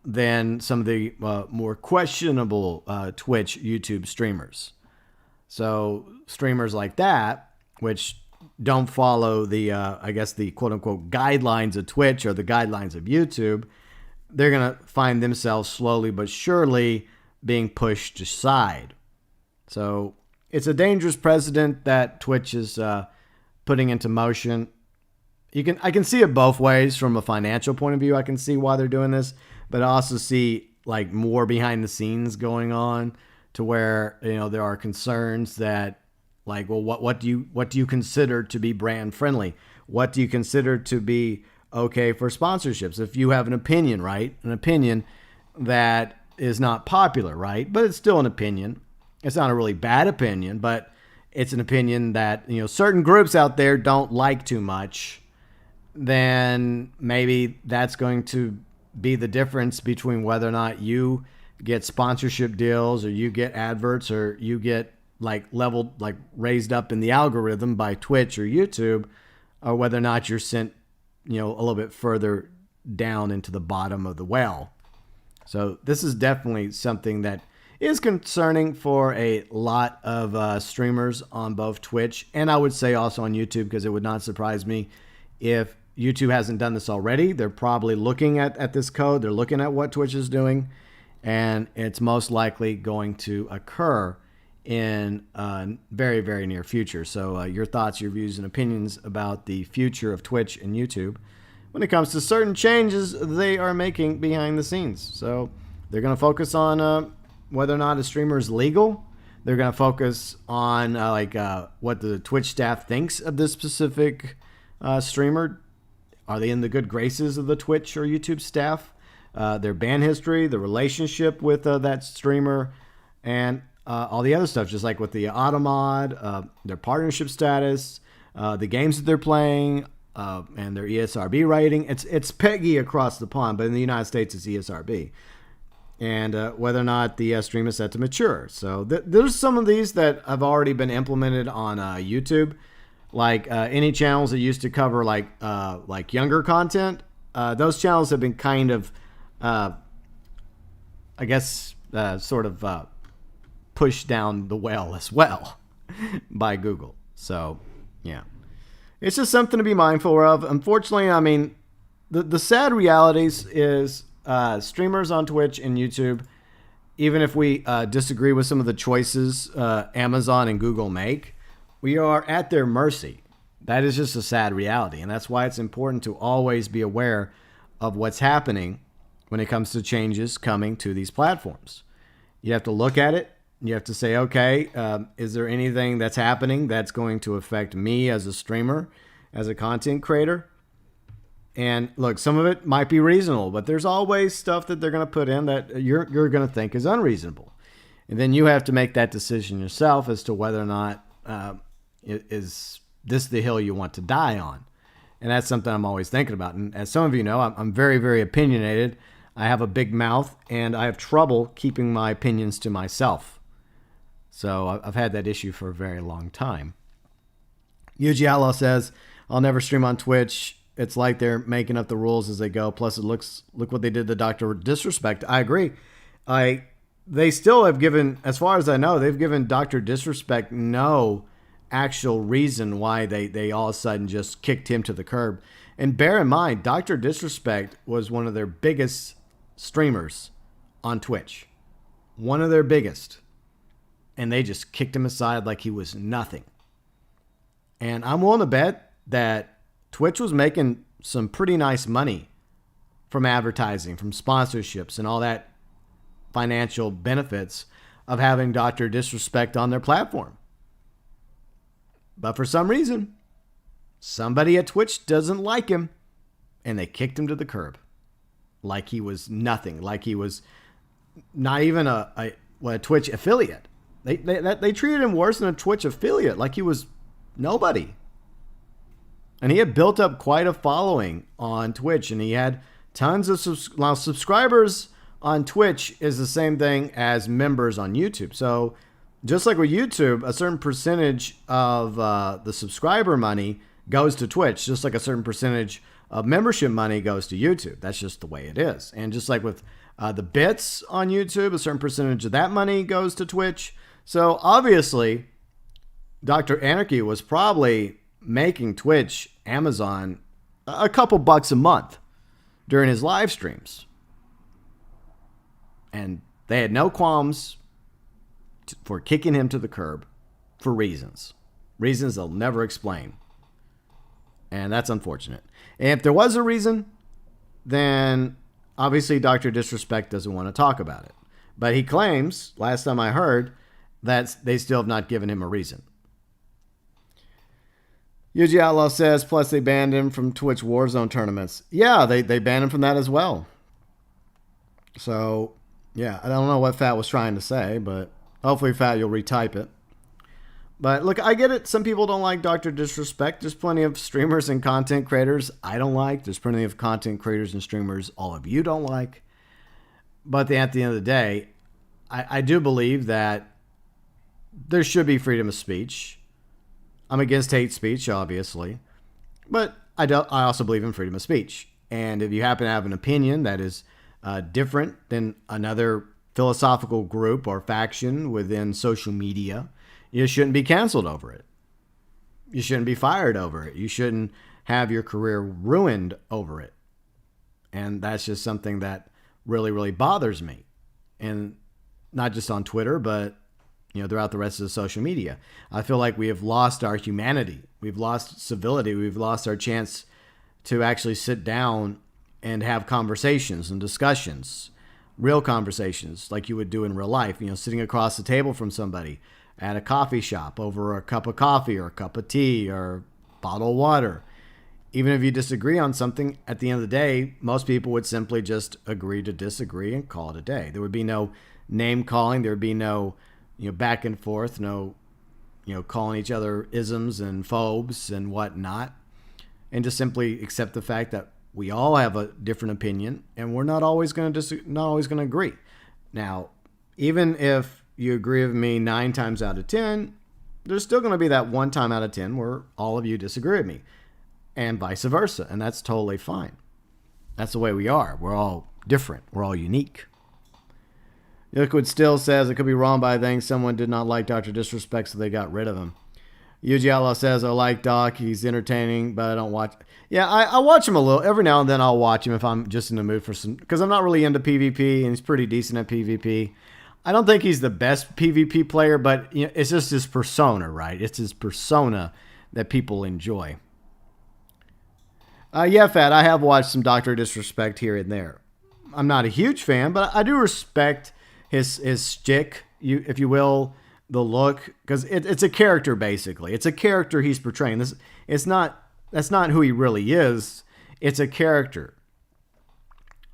than some of the more questionable Twitch, YouTube streamers. So streamers like that, which don't follow the, the quote-unquote guidelines of Twitch or the guidelines of YouTube, they're going to find themselves slowly but surely being pushed aside. So it's a dangerous precedent that Twitch is putting into motion. I can see it both ways. From a financial point of view, I can see why they're doing this, but I also see like more behind the scenes going on to where, there are concerns that like, well, what do you consider to be brand friendly? What do you consider to be okay for sponsorships? If you have an opinion, right? An opinion that is not popular, right? But it's still an opinion. It's not a really bad opinion, but it's an opinion that, certain groups out there don't like too much. Then maybe that's going to be the difference between whether or not you get sponsorship deals or you get adverts or you get raised up in the algorithm by Twitch or YouTube, or whether or not you're sent, a little bit further down into the bottom of the well. So this is definitely something that is concerning for a lot of streamers on both Twitch and I would say also on YouTube, because it would not surprise me if YouTube hasn't done this already. They're probably looking at this code. They're looking at what Twitch is doing, and it's most likely going to occur in very, very near future. So your thoughts, your views, and opinions about the future of Twitch and YouTube when it comes to certain changes they are making behind the scenes. So they're going to focus on whether or not a streamer is legal. They're going to focus on what the Twitch staff thinks of this specific streamer. Are they in the good graces of the Twitch or YouTube staff? Their ban history, the relationship with that streamer, and all the other stuff, just like with the Automod, their partnership status, the games that they're playing, and their ESRB rating. It's PEGI across the pond, but in the United States, it's ESRB. And whether or not the stream is set to mature. So there's some of these that have already been implemented on YouTube. Like any channels that used to cover like younger content, those channels have been kind of, pushed down the well as well by Google. So, yeah. It's just something to be mindful of. Unfortunately, I mean, the sad realities is streamers on Twitch and YouTube, even if we disagree with some of the choices Amazon and Google make, we are at their mercy. That is just a sad reality. And that's why it's important to always be aware of what's happening when it comes to changes coming to these platforms. You have to look at it. You have to say, okay, is there anything that's happening that's going to affect me as a streamer, as a content creator? And look, some of it might be reasonable, but there's always stuff that they're going to put in that you're going to think is unreasonable. And then you have to make that decision yourself as to whether or not it is this the hill you want to die on? And that's something I'm always thinking about. And as some of you know, I'm very, very opinionated. I have a big mouth, and I have trouble keeping my opinions to myself. So I've had that issue for a very long time. Yuji Outlaw says, I'll never stream on Twitch. It's like they're making up the rules as they go. Plus, look what they did to Dr. Disrespect. I agree. They still have given, as far as I know, they've given Dr. Disrespect no actual reason why they all of a sudden just kicked him to the curb. And bear in mind, Dr. Disrespect was one of their biggest streamers on Twitch. One of their biggest. And they just kicked him aside like he was nothing. And I'm willing to bet that Twitch was making some pretty nice money from advertising, from sponsorships, and all that financial benefits of having Dr. Disrespect on their platform. But for some reason, somebody at Twitch doesn't like him, and they kicked him to the curb like he was nothing, like he was not even a Twitch affiliate. They treated him worse than a Twitch affiliate, like he was nobody. And he had built up quite a following on Twitch, and he had tons of subscribers on Twitch is the same thing as members on YouTube. So just like with YouTube, a certain percentage of the subscriber money goes to Twitch, just like a certain percentage of membership money goes to YouTube. That's just the way it is. And just like with the bits on YouTube, a certain percentage of that money goes to Twitch. So obviously, Dr. Anarchy was probably making Twitch, Amazon, a couple bucks a month during his live streams. And they had no qualms for kicking him to the curb for reasons they'll never explain. And that's unfortunate. And if there was a reason, then obviously Dr. Disrespect doesn't want to talk about it. But he claims, last time I heard, that they still have not given him a reason. Yuji Outlaw says, plus they banned him from Twitch Warzone tournaments. Yeah, they banned him from that as well. So, yeah, I don't know what Fat was trying to say, but hopefully, Fat, you'll retype it. But look, I get it. Some people don't like Dr. Disrespect. There's plenty of streamers and content creators I don't like. There's plenty of content creators and streamers all of you don't like. But at the end of the day, I do believe that there should be freedom of speech. I'm against hate speech, obviously. But I also believe in freedom of speech. And if you happen to have an opinion that is different than another philosophical group or faction within social media, you shouldn't be canceled over it. You shouldn't be fired over it. You shouldn't have your career ruined over it. And that's just something that really, really bothers me. And not just on Twitter, but throughout the rest of the social media. I feel like we have lost our humanity. We've lost civility. We've lost our chance to actually sit down and have conversations and discussions, real conversations like you would do in real life, sitting across the table from somebody at a coffee shop over a cup of coffee or a cup of tea or a bottle of water. Even if you disagree on something, at the end of the day, most people would simply just agree to disagree and call it a day. There would be no name calling. There would be no, back and forth, no, calling each other isms and phobes and whatnot. And just simply accept the fact that we all have a different opinion and we're not always going to agree. Now, even if you agree with me 9 times out of 10, there's still going to be that 1 time out of 10 where all of you disagree with me, and vice versa. And that's totally fine. That's the way we are. We're all different. We're all unique. Liquid still says, it could be wrong, but I think someone did not like Dr. Disrespect, so they got rid of him. Yuji Outlaw says, I like Doc. He's entertaining, but I don't watch. Yeah, I watch him a little. Every now and then I'll watch him if I'm just in the mood for some, because I'm not really into PvP, and he's pretty decent at PvP. I don't think he's the best PvP player, but it's just his persona, right? It's his persona that people enjoy. Yeah, Fat, I have watched some Dr. Disrespect here and there. I'm not a huge fan, but I do respect his shtick, if you will, the look, because it's a character, basically. It's a character he's portraying. That's not who he really is. It's a character.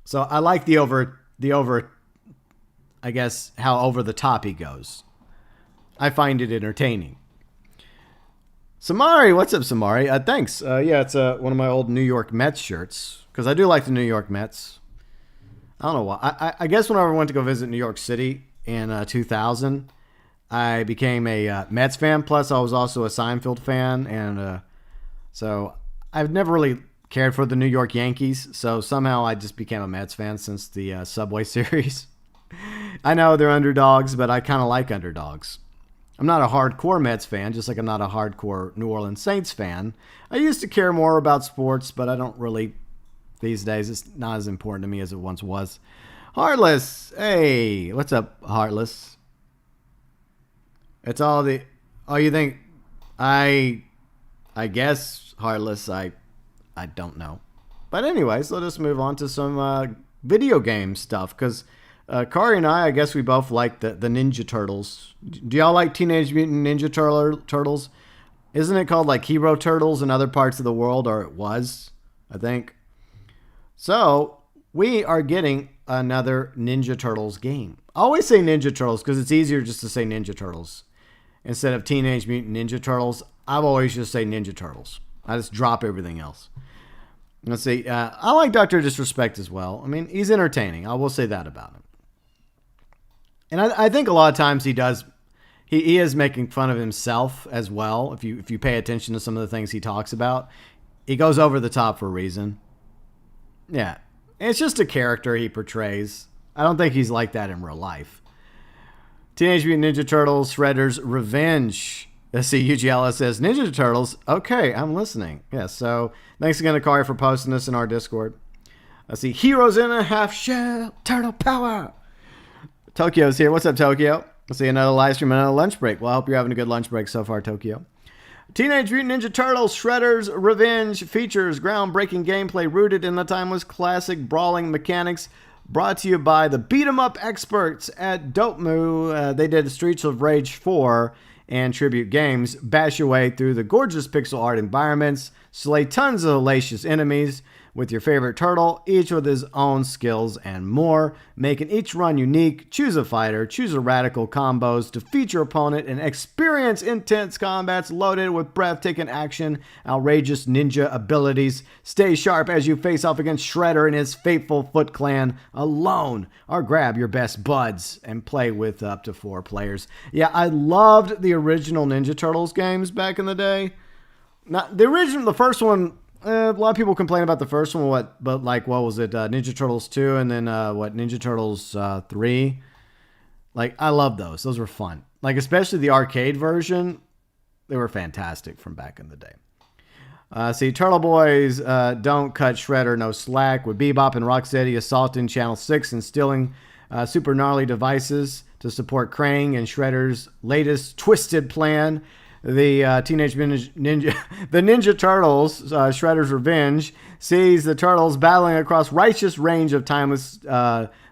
So I like the over, I guess, how over the top he goes. I find it entertaining. Samari, what's up, Samari? Thanks. Yeah, it's one of my old New York Mets shirts because I do like the New York Mets. I don't know why. I guess whenever I went to go visit New York City in 2000, I became a Mets fan. Plus, I was also a Seinfeld fan, and so I've never really cared for the New York Yankees. So somehow I just became a Mets fan since the Subway Series. I know they're underdogs, but I kind of like underdogs. I'm not a hardcore Mets fan, just like I'm not a hardcore New Orleans Saints fan. I used to care more about sports, but I don't really these days. It's not as important to me as it once was. Heartless, hey, what's up, Heartless? It's all the. Oh, you think I guess Heartless. I don't know. But anyways, let us move on to some video game stuff because. Kari and I guess we both like the Ninja Turtles. Do y'all like Teenage Mutant Ninja Turtles? Isn't it called like Hero Turtles in other parts of the world, or it was, I think. So, we are getting another Ninja Turtles game. I always say Ninja Turtles because it's easier just to say Ninja Turtles. Instead of Teenage Mutant Ninja Turtles, I've always just say Ninja Turtles. I just drop everything else. Let's see. I like Dr. Disrespect as well. I mean, he's entertaining. I will say that about him. And I think a lot of times he is making fun of himself as well. If you pay attention to some of the things he talks about, he goes over the top for a reason. Yeah, it's just a character he portrays. I don't think he's like that in real life. Teenage Mutant Ninja Turtles Shredder's Revenge. Let's see, UGL says Ninja Turtles. Okay, I'm listening. Yeah, so thanks again to Kari for posting this in our Discord. Let's see, Heroes in a Half Shell, Turtle Power. Tokyo's here. What's up, Tokyo? Let's see another live stream, another lunch break. Well, I hope you're having a good lunch break so far, Tokyo. Teenage Mutant Ninja Turtles Shredder's Revenge features groundbreaking gameplay rooted in the timeless classic brawling mechanics. Brought to you by the beat-em-up experts at Dopemu. They did Streets of Rage 4 and tribute games. Bash your way through the gorgeous pixel art environments. Slay tons of hellacious enemies with your favorite turtle, each with his own skills and more, making each run unique. Choose a fighter, choose a radical combos, defeat your opponent, and experience intense combats loaded with breathtaking action, outrageous ninja abilities. Stay sharp as you face off against Shredder and his faithful Foot Clan alone, or grab your best buds and play with up to 4 players. Yeah, I loved the original Ninja Turtles games back in the day. Not the first one. A lot of people complain about the first one, what was it? Ninja Turtles 2 and then Ninja Turtles 3. Like, I love those. Those were fun. Like, especially the arcade version. They were fantastic from back in the day. See, Turtle Boys don't cut Shredder no slack with Bebop and Rocksteady assaulting Channel 6 and stealing super gnarly devices to support Krang and Shredder's latest twisted plan. The Ninja Turtles, Shredder's Revenge, sees the Turtles battling across righteous range of timeless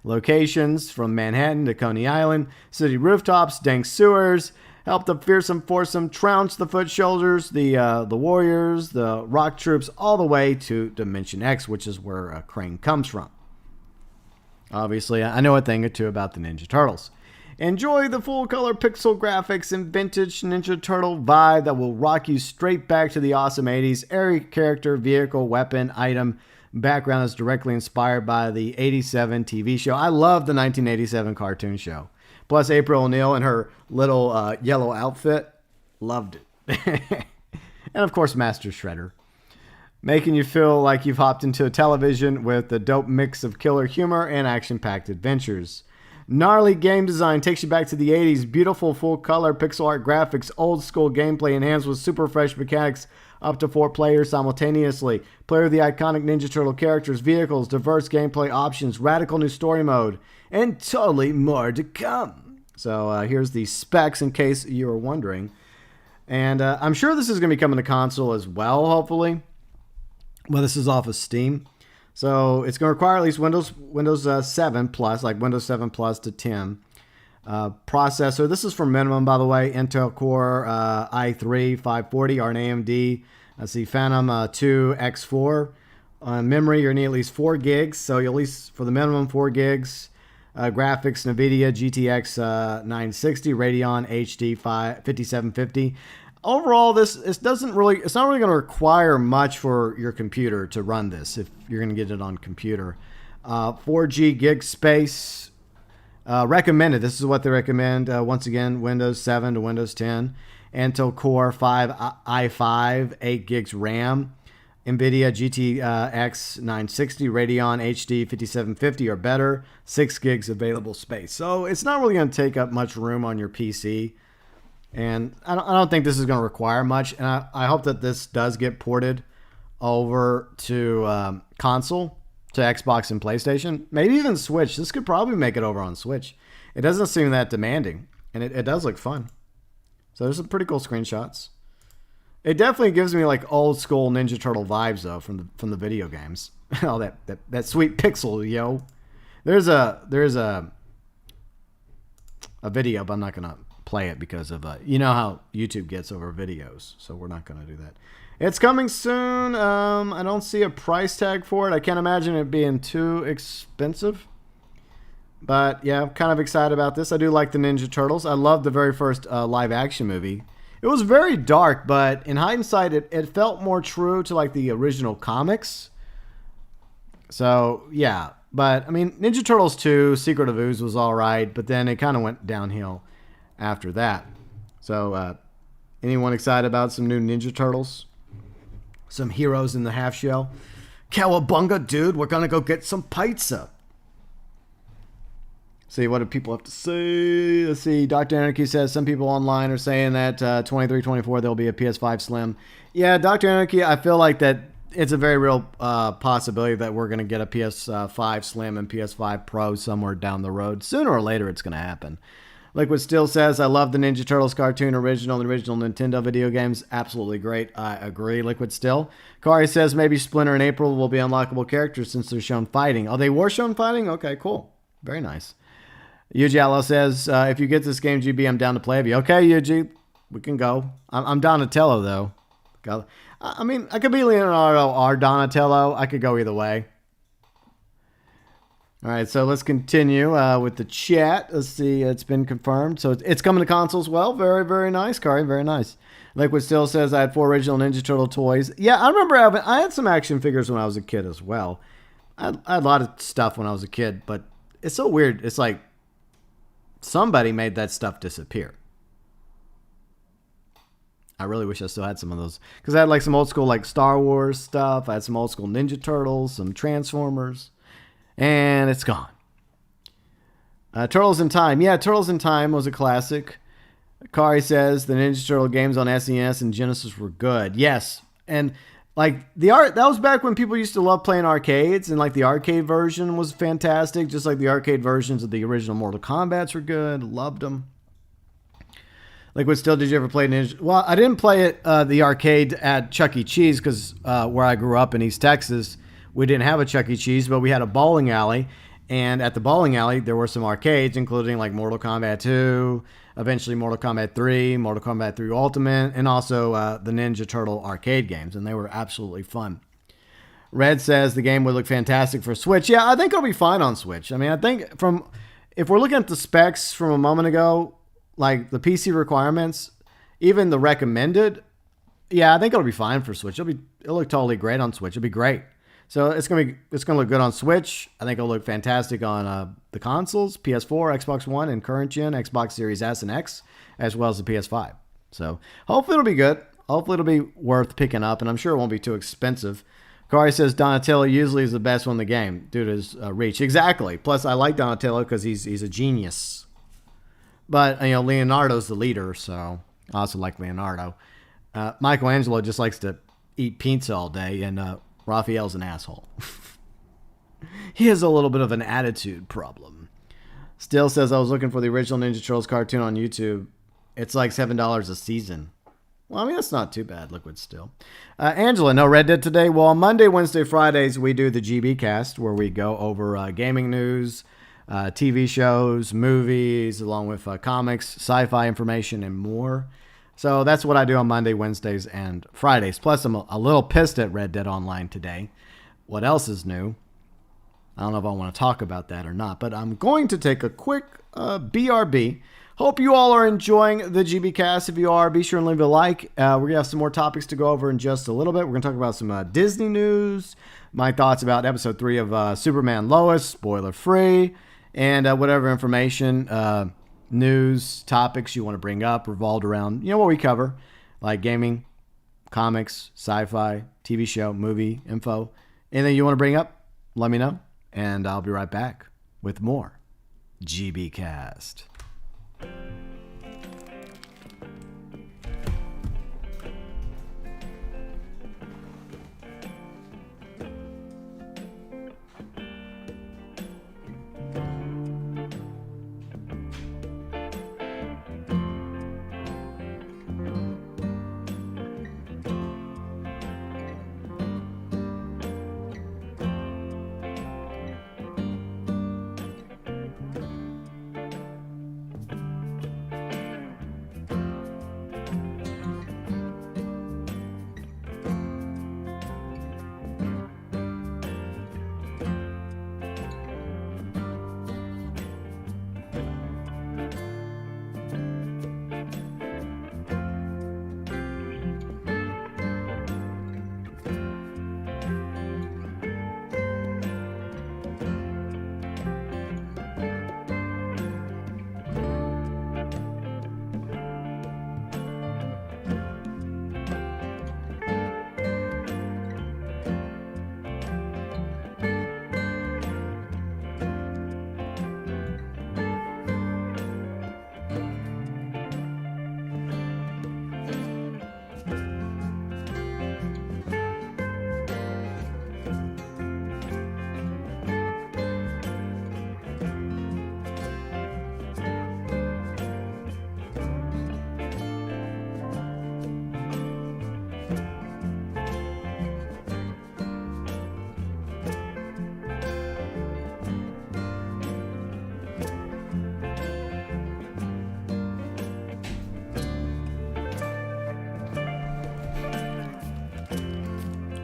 locations from Manhattan to Coney Island, city rooftops, dank sewers, help the fearsome foursome trounce the Foot Soldiers, the Warriors, the Rock Troops, all the way to Dimension X, which is where Krang comes from. Obviously, I know a thing or two about the Ninja Turtles. Enjoy the full-color pixel graphics and vintage Ninja Turtle vibe that will rock you straight back to the awesome 80s. Every character, vehicle, weapon, item, background is directly inspired by the 87 TV show. I love the 1987 cartoon show. Plus April O'Neil and her little yellow outfit. Loved it. And of course, Master Shredder. Making you feel like you've hopped into a television with a dope mix of killer humor and action-packed adventures. Gnarly game design takes you back to the 80s. Beautiful full-color pixel art graphics. Old-school gameplay enhanced with super fresh mechanics. Up to 4 players simultaneously. Play with the iconic Ninja Turtle characters, vehicles, diverse gameplay options, radical new story mode, and totally more to come. So here's the specs in case you were wondering. And I'm sure this is going to be coming to console as well, hopefully. Well, this is off of Steam. So it's going to require at least Windows 7 Plus, like Windows 7 Plus to 10. Processor, this is for minimum, by the way. Intel Core i3 540 or an AMD. Let's see, Phantom 2 X4. Memory, you're going to need at least 4 gigs. So at least for the minimum 4 gigs. Graphics, NVIDIA GTX 960, Radeon HD 5750. overall, it's not really going to require much for your computer to run this if you're going to get it on computer. 4G gig space recommended. This is what they recommend. Once again, Windows 7 to Windows 10, Intel Core 5 i5, 8 gigs RAM, NVIDIA GTX 960, Radeon HD 5750 or better, 6 gigs available space. So it's not really going to take up much room on your PC. And I don't think this is going to require much. And I hope that this does get ported over to console, to Xbox and PlayStation. Maybe even Switch. This could probably make it over on Switch. It doesn't seem that demanding. And it does look fun. So there's some pretty cool screenshots. It definitely gives me like old school Ninja Turtle vibes though from the video games. Oh, that sweet pixel, yo. There's a video, but I'm not gonna play it because of you know how YouTube gets over videos, so we're not gonna do that. It's coming soon. I don't see a price tag for it. I can't imagine it being too expensive. But yeah, I'm kind of excited about this. I do like the Ninja Turtles. I love the very first live action movie. It was very dark, but in hindsight, it felt more true to like the original comics. So yeah, but I mean, Ninja Turtles 2, Secret of Ooze was all right, but then it kind of went downhill after that. So anyone excited about some new Ninja Turtles? Some heroes in the half shell? Cowabunga, dude, we're gonna go get some pizza. See, what do people have to say? Let's see. Dr. Anarchy says some people online are saying that 23-24 there'll be a PS5 Slim. Yeah, Dr. Anarchy, I feel like that it's a very real possibility that we're going to get a PS5 Slim and PS5 Pro somewhere down the road. Sooner or later, it's going to happen. Liquid Steel says, I love the Ninja Turtles cartoon original and original Nintendo video games. Absolutely great. I agree, Liquid Steel. Kari says maybe Splinter and April will be unlockable characters since they're shown fighting. Oh, they were shown fighting? Okay, cool. Very nice. Yuji Outlaw says, if you get this game, GB, I'm down to play with you. Okay, Yuji, we can go. I'm Donatello, though. I mean, I could be Leonardo or Donatello. I could go either way. All right, so let's continue with the chat. Let's see, it's been confirmed. So it's coming to consoles. Well, very, very nice, Kari. Very nice. Liquid still says I had 4 original Ninja Turtle toys. Yeah, I remember I had some action figures when I was a kid as well. I had a lot of stuff when I was a kid, but it's so weird. It's like somebody made that stuff disappear. I really wish I still had some of those. Because I had like some old school like Star Wars stuff. I had some old school Ninja Turtles, some Transformers. And it's gone. Turtles in Time. Yeah, Turtles in Time was a classic. Kari says the Ninja Turtle games on SNES and Genesis were good. Yes. And like that was back when people used to love playing arcades, and like the arcade version was fantastic, just like the arcade versions of the original Mortal Kombats were good. Loved them. Like, what still did you ever play Ninja? Well, I didn't play it the arcade at Chuck E. Cheese because where I grew up in East Texas, we didn't have a Chuck E. Cheese, but we had a bowling alley, and at the bowling alley there were some arcades, including like Mortal Kombat 2. Eventually Mortal Kombat 3, Mortal Kombat 3 Ultimate, and also the Ninja Turtle arcade games, and they were absolutely fun. Red says the game would look fantastic for Switch. Yeah, I think it'll be fine on Switch. I mean, I think if we're looking at the specs from a moment ago, like the PC requirements, even the recommended, yeah, I think it'll be fine for Switch. It'll look totally great on Switch. It'll be great. So it's gonna look good on Switch. I think it'll look fantastic on the consoles, PS4, Xbox One, and current gen Xbox Series S and X, as well as the PS5. So hopefully it'll be good. Hopefully it'll be worth picking up, and I'm sure it won't be too expensive. Kari says Donatello usually is the best one in the game due to his reach. Exactly. Plus, I like Donatello because he's a genius. But Leonardo's the leader, so I also like Leonardo. Michelangelo just likes to eat pizza all day, and Raphael's an asshole. He has a little bit of an attitude problem. Still says I was looking for the original Ninja Turtles cartoon on YouTube. It's like $7 a season. Well, I mean, that's not too bad, Liquid Still. Angela, no Red Dead today? Well, on Monday, Wednesday, Fridays, we do the GB Cast, where we go over gaming news, TV shows, movies, along with comics, sci-fi information, and more. So that's what I do on Monday, Wednesdays, and Fridays. Plus, I'm a little pissed at Red Dead Online today. What else is new? I don't know if I want to talk about that or not, but I'm going to take a quick BRB. Hope you all are enjoying the GB Cast. If you are, be sure and leave a like. We're going to have some more topics to go over in just a little bit. We're going to talk about some Disney news, my thoughts about episode 3 of Superman Lois, spoiler free, and whatever information, news, topics you want to bring up revolved around, what we cover, like gaming, comics, sci-fi, TV show, movie, info. Anything you want to bring up, let me know, and I'll be right back with more GB Cast.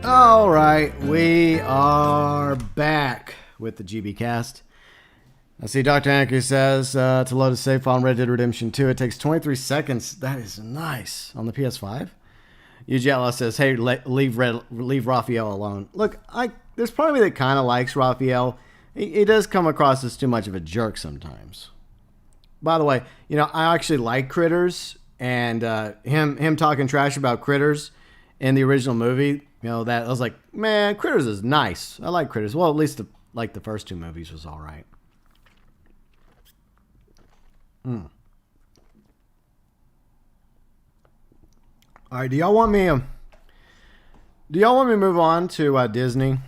All right, we are back with the GB Cast. I see Dr. Anarchy says to load a save file on Red Dead Redemption 2, it takes 23 seconds. That is nice on the PS5. UGLS says, hey, leave Raphael alone. Look, there's part of me that kind of likes Raphael. He does come across as too much of a jerk sometimes. By the way, I actually like Critters, and him talking trash about Critters in the original movie, that I was like, man, Critters is nice. I like Critters. Well, at least the first two movies was all right. All right, do y'all want me to move on to Disney,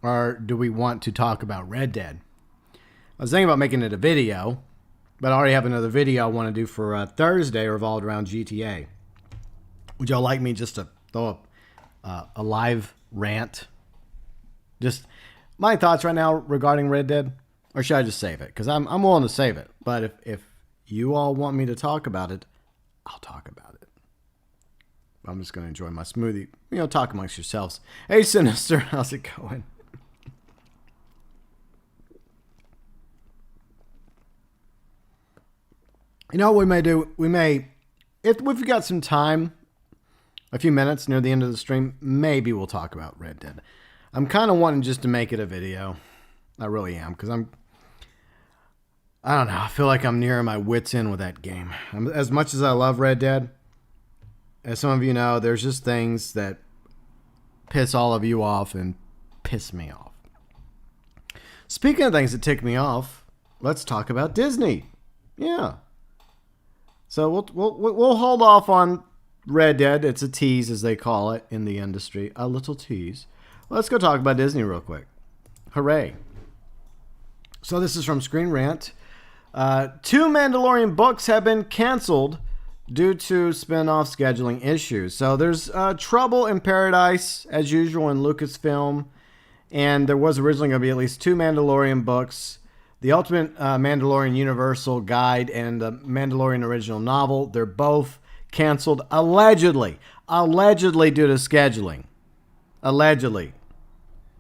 or do we want to talk about Red Dead? I was thinking about making it a video, but I already have another video I want to do for Thursday revolved around GTA. Would y'all like me just to throw up a live rant? Just my thoughts right now regarding Red Dead, or should I just save it? Because I'm willing to save it, but if you all want me to talk about it, I'll talk about it. I'm just going to enjoy my smoothie. Talk amongst yourselves. Hey, Sinister, how's it going? What we may do? If we've got some time, a few minutes near the end of the stream, maybe we'll talk about Red Dead. I'm kind of wanting just to make it a video. I really am, because I don't know, I feel like I'm near my wit's end with that game. As much as I love Red Dead, as some of you know, there's just things that piss all of you off and piss me off. Speaking of things that tick me off, let's talk about Disney. Yeah. So we'll hold off on Red Dead. It's a tease, as they call it in the industry. A little tease. Let's go talk about Disney real quick. Hooray. So this is from Screen Rant. 2 Mandalorian books have been canceled due to spin-off scheduling issues. So there's trouble in paradise, as usual, in Lucasfilm. And there was originally going to be at least 2 Mandalorian books. The Ultimate Mandalorian Universal Guide and the Mandalorian Original Novel. They're both canceled allegedly due to scheduling. Allegedly.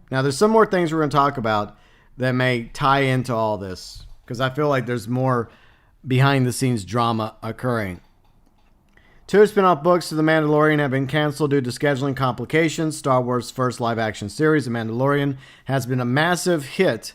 Now, there's some more things we're going to talk about that may tie into all this, because I feel like there's more behind-the-scenes drama occurring. 2 spin-off books to The Mandalorian have been canceled due to scheduling complications. Star Wars' first live-action series, The Mandalorian, has been a massive hit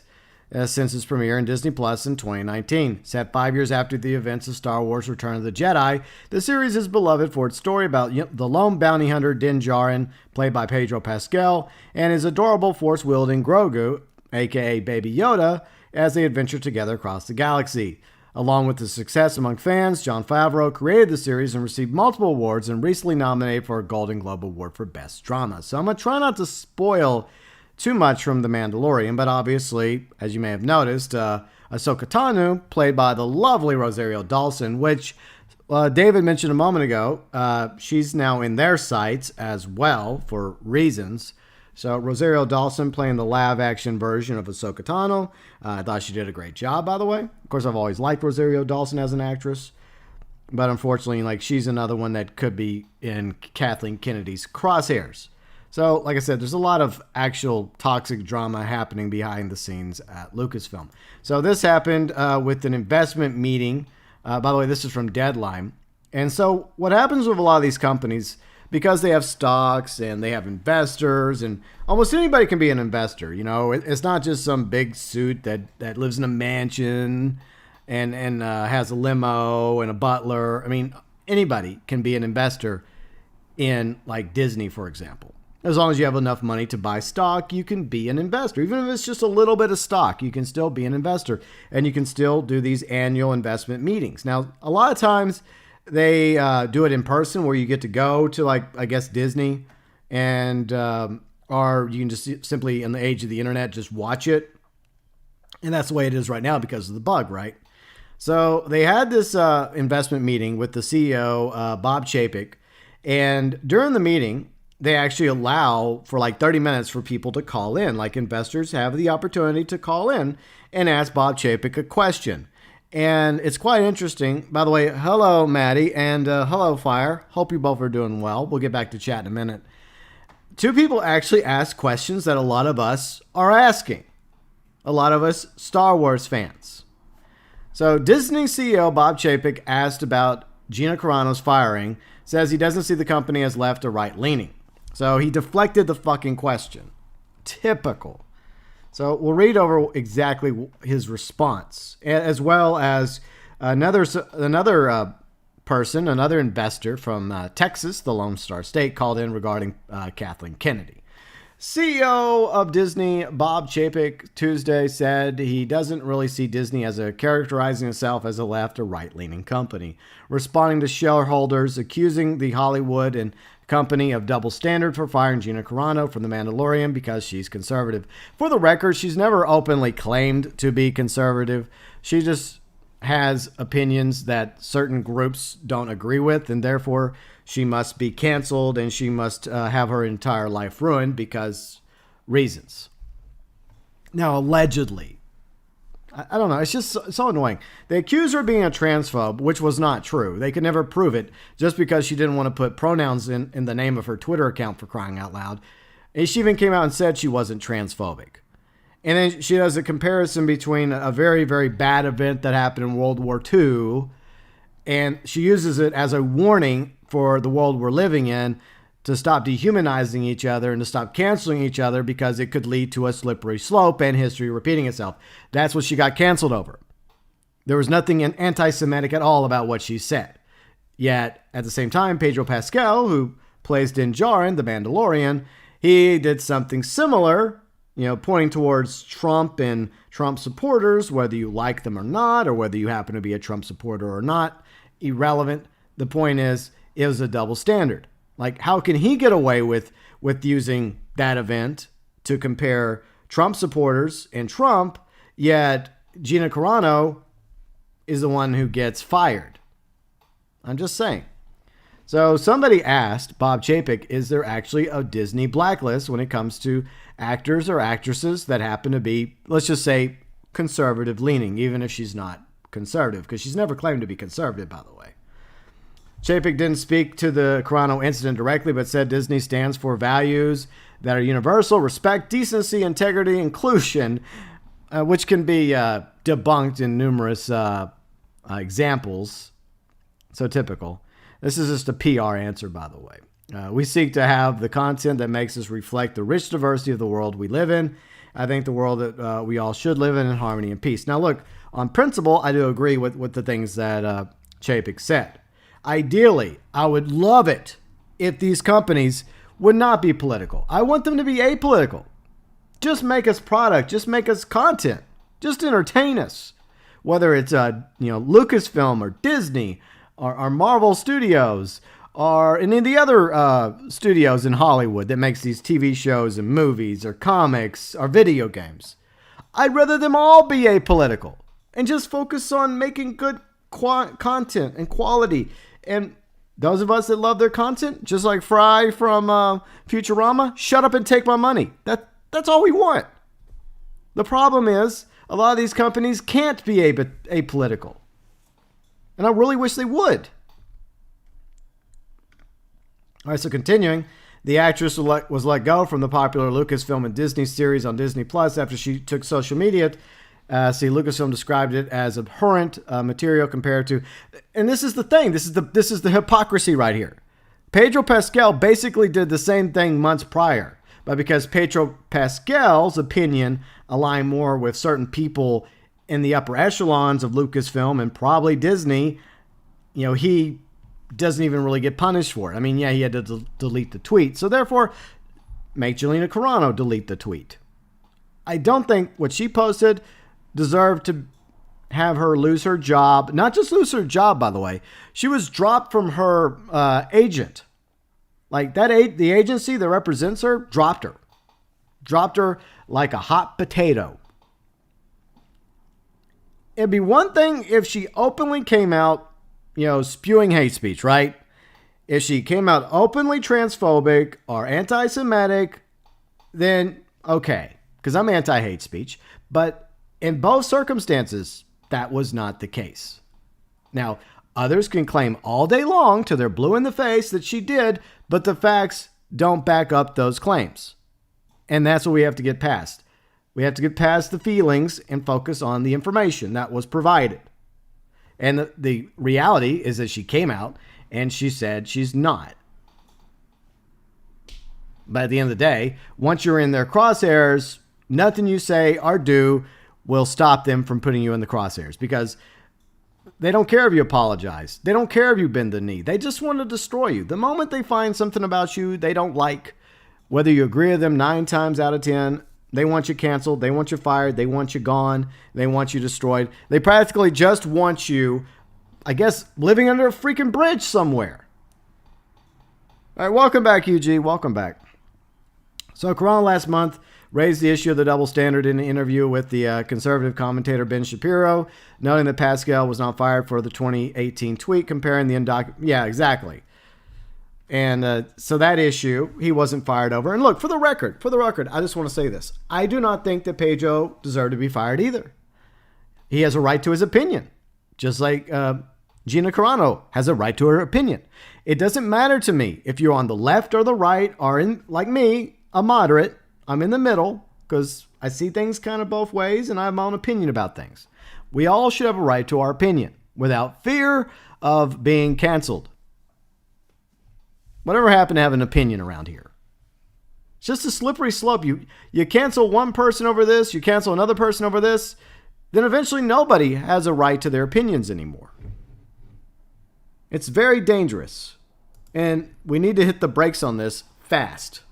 since its premiere in Disney Plus in 2019. Set 5 years after the events of Star Wars Return of the Jedi, the series is beloved for its story about the lone bounty hunter Din Djarin, played by Pedro Pascal, and his adorable force-wielding Grogu, aka Baby Yoda, as they adventure together across the galaxy. Along with the success among fans, Jon Favreau created the series and received multiple awards and recently nominated for a Golden Globe Award for Best Drama. So I'm going to try not to spoil too much from The Mandalorian, but obviously, as you may have noticed, Ahsoka Tano, played by the lovely Rosario Dawson, which David mentioned a moment ago, she's now in their sights as well for reasons. So Rosario Dawson playing the live-action version of Ahsoka Tano. I thought she did a great job, by the way. Of course, I've always liked Rosario Dawson as an actress. But unfortunately, like, she's another one that could be in Kathleen Kennedy's crosshairs. So, like I said, there's a lot of actual toxic drama happening behind the scenes at Lucasfilm. So this happened with an investment meeting. By the way, this is from Deadline. And so what happens with a lot of these companies, because they have stocks and they have investors, and almost anybody can be an investor. You know, it's not just some big suit that lives in a mansion and has a limo and a butler. I mean, anybody can be an investor in, like, Disney, for example. As long as you have enough money to buy stock, you can be an investor. Even if it's just a little bit of stock, you can still be an investor. And you can still do these annual investment meetings. Now, a lot of times they do it in person, where you get to go to, like, I guess, Disney. And or you can just simply, in the age of the internet, just watch it. And that's the way it is right now because of the bug, right? So they had this investment meeting with the CEO, Bob Chapek. And during the meeting, they actually allow for like 30 minutes for people to call in. Like, investors have the opportunity to call in and ask Bob Chapek a question. And it's quite interesting. By the way, hello, Maddie, and hello, Fire. Hope you both are doing well. We'll get back to chat in a minute. 2 people actually asked questions that a lot of us are asking. A lot of us Star Wars fans. So Disney CEO Bob Chapek asked about Gina Carano's firing, says he doesn't see the company as left or right-leaning. So he deflected the fucking question. Typical. So we'll read over exactly his response, as well as another person, another investor from Texas, the Lone Star State, called in regarding Kathleen Kennedy. CEO of Disney, Bob Chapek, Tuesday said he doesn't really see Disney as characterizing itself as a left or right-leaning company, responding to shareholders accusing the Hollywood and company of double standard for firing Gina Carano from The Mandalorian because she's conservative. For the record, she's never openly claimed to be conservative. She just has opinions that certain groups don't agree with, and therefore she must be canceled and she must have her entire life ruined because reasons. Now, allegedly, I don't know. It's just so annoying. They accuse her of being a transphobe, which was not true. They could never prove it just because she didn't want to put pronouns in the name of her Twitter account, for crying out loud. And she even came out and said she wasn't transphobic. And then she does a comparison between a very, very bad event that happened in World War II, and she uses it as a warning for the world we're living in to stop dehumanizing each other and to stop canceling each other because it could lead to a slippery slope and history repeating itself. That's what she got canceled over. There was nothing anti-Semitic at all about what she said. Yet, at the same time, Pedro Pascal, who plays Din Djarin, the Mandalorian, he did something similar, pointing towards Trump and Trump supporters, whether you like them or not, or whether you happen to be a Trump supporter or not, irrelevant. The point is, it was a double standard. Like, how can he get away with using that event to compare Trump supporters and Trump, yet Gina Carano is the one who gets fired? I'm just saying. So somebody asked Bob Chapek, is there actually a Disney blacklist when it comes to actors or actresses that happen to be, let's just say, conservative leaning, even if she's not conservative, because she's never claimed to be conservative, by the way. Chapek didn't speak to the Carano incident directly, but said Disney stands for values that are universal: respect, decency, integrity, inclusion, which can be debunked in numerous examples. So typical. This is just a PR answer, by the way. We seek to have the content that makes us reflect the rich diversity of the world we live in. I think the world that we all should live in harmony and peace. Now, look, on principle, I do agree with the things that Chapek said. Ideally, I would love it if these companies would not be political. I want them to be apolitical. Just make us product. Just make us content. Just entertain us. Whether it's Lucasfilm or Disney or Marvel Studios or any of the other studios in Hollywood that makes these TV shows and movies or comics or video games. I'd rather them all be apolitical and just focus on making good content and quality. And those of us that love their content, just like Fry from Futurama, shut up and take my money. That's all we want. The problem is a lot of these companies can't be apolitical. And I really wish they would. All right, so continuing, the actress was let go from the popular Lucasfilm and Disney series on Disney Plus after she took social media. Lucasfilm described it as abhorrent material compared to, and this is the thing. This is the hypocrisy right here. Pedro Pascal basically did the same thing months prior, but because Pedro Pascal's opinion aligned more with certain people in the upper echelons of Lucasfilm and probably Disney, he doesn't even really get punished for it. I mean, yeah, he had to delete the tweet. So therefore, make Gina Carano delete the tweet. I don't think what she posted deserved to have her lose her job. Not just lose her job, by the way. She was dropped from her agent. Like the agency that represents her dropped her. Dropped her like a hot potato. It'd be one thing if she openly came out, spewing hate speech, right? If she came out openly transphobic or anti-Semitic, then okay, because I'm anti-hate speech. But in both circumstances, that was not the case. Now, others can claim all day long till they're blue in the face that she did, but the facts don't back up those claims. And that's what we have to get past. We have to get past the feelings and focus on the information that was provided. And the reality is that she came out and she said she's not. But at the end of the day, once you're in their crosshairs, nothing you say or do will stop them from putting you in the crosshairs, because they don't care if you apologize. They don't care if you bend the knee. They just want to destroy you. The moment they find something about you they don't like, whether you agree with them 9 times out of 10, they want you canceled. They want you fired. They want you gone. They want you destroyed. They practically just want you, I guess, living under a freaking bridge somewhere. All right, welcome back, UG. Welcome back. So Carano last month raised the issue of the double standard in an interview with the conservative commentator Ben Shapiro, noting that Pascal was not fired for the 2018 tweet comparing the Yeah, exactly. And so that issue, he wasn't fired over. And look, for the record, I just want to say this. I do not think that Pedro deserved to be fired either. He has a right to his opinion, just like Gina Carano has a right to her opinion. It doesn't matter to me if you're on the left or the right or, in, like me, a moderate. I'm in the middle because I see things kind of both ways and I have my own opinion about things. We all should have a right to our opinion without fear of being canceled. Whatever happened to have an opinion around here? It's just a slippery slope. You cancel one person over this, you cancel another person over this, then eventually nobody has a right to their opinions anymore. It's very dangerous. And we need to hit the brakes on this fast.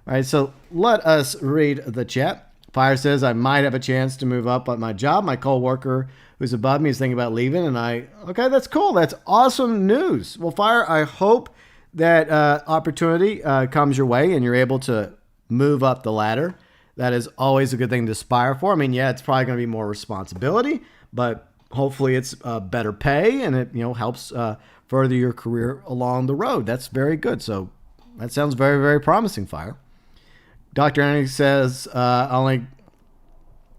All right, so let us read the chat. Fire says, I might have a chance to move up at my job. My coworker who's above me is thinking about leaving. Okay, that's cool. That's awesome news. Well, Fire, I hope that opportunity comes your way and you're able to move up the ladder. That is always a good thing to aspire for. I mean, yeah, it's probably going to be more responsibility, but hopefully it's better pay and it helps further your career along the road. That's very good. So that sounds very, very promising, Fire. Dr. Anarchy says, Dr.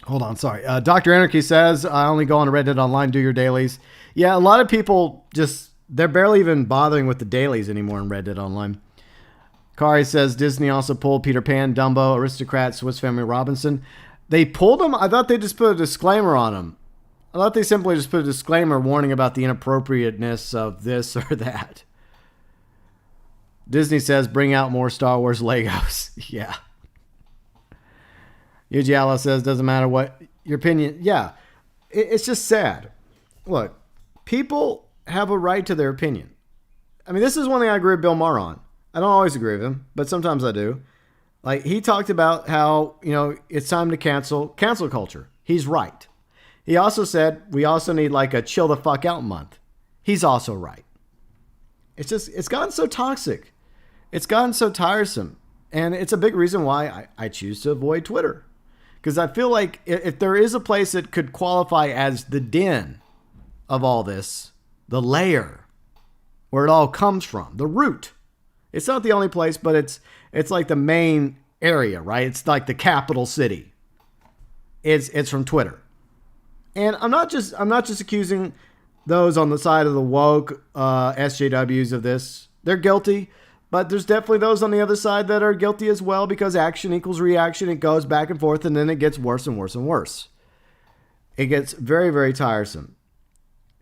Anarchy says, I only go on Reddit online, do your dailies. Yeah, a lot of people they're barely even bothering with the dailies anymore in Reddit online. Kari says, Disney also pulled Peter Pan, Dumbo, Aristocrat, Swiss Family Robinson. They pulled them? I thought they just put a disclaimer on them. I thought they simply just put a disclaimer warning about the inappropriateness of this or that. Disney says bring out more Star Wars Legos. Yeah. Ugiala says doesn't matter what your opinion. Yeah. It's just sad. Look, people have a right to their opinion. I mean, this is one thing I agree with Bill Maher on. I don't always agree with him, but sometimes I do. Like, he talked about how, it's time to cancel culture. He's right. He also said we also need like a chill the fuck out month. He's also right. It's gotten so toxic. It's gotten so tiresome. And it's a big reason why I choose to avoid Twitter. Because I feel like if there is a place that could qualify as the den of all this, the lair, where it all comes from, the root. It's not the only place, but it's like the main area, right? It's like the capital city. It's from Twitter. And I'm not just accusing those on the side of the woke SJWs of this. They're guilty, but there's definitely those on the other side that are guilty as well, because action equals reaction. It goes back and forth, and then it gets worse and worse and worse. It gets very, very tiresome.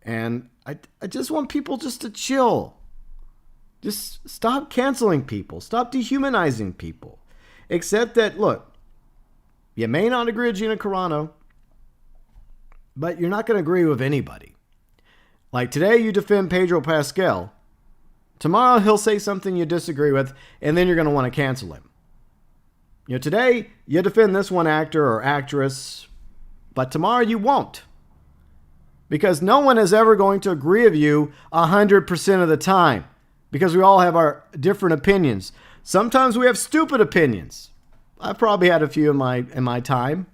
And I just want people just to chill. Just stop canceling people. Stop dehumanizing people. Except that, look, you may not agree with Gina Carano, but you're not going to agree with anybody. Like today you defend Pedro Pascal. Tomorrow he'll say something you disagree with, and then you're going to want to cancel him. Today you defend this one actor or actress, but tomorrow you won't. Because no one is ever going to agree with you 100% of the time. Because we all have our different opinions. Sometimes we have stupid opinions. I've probably had a few in my time.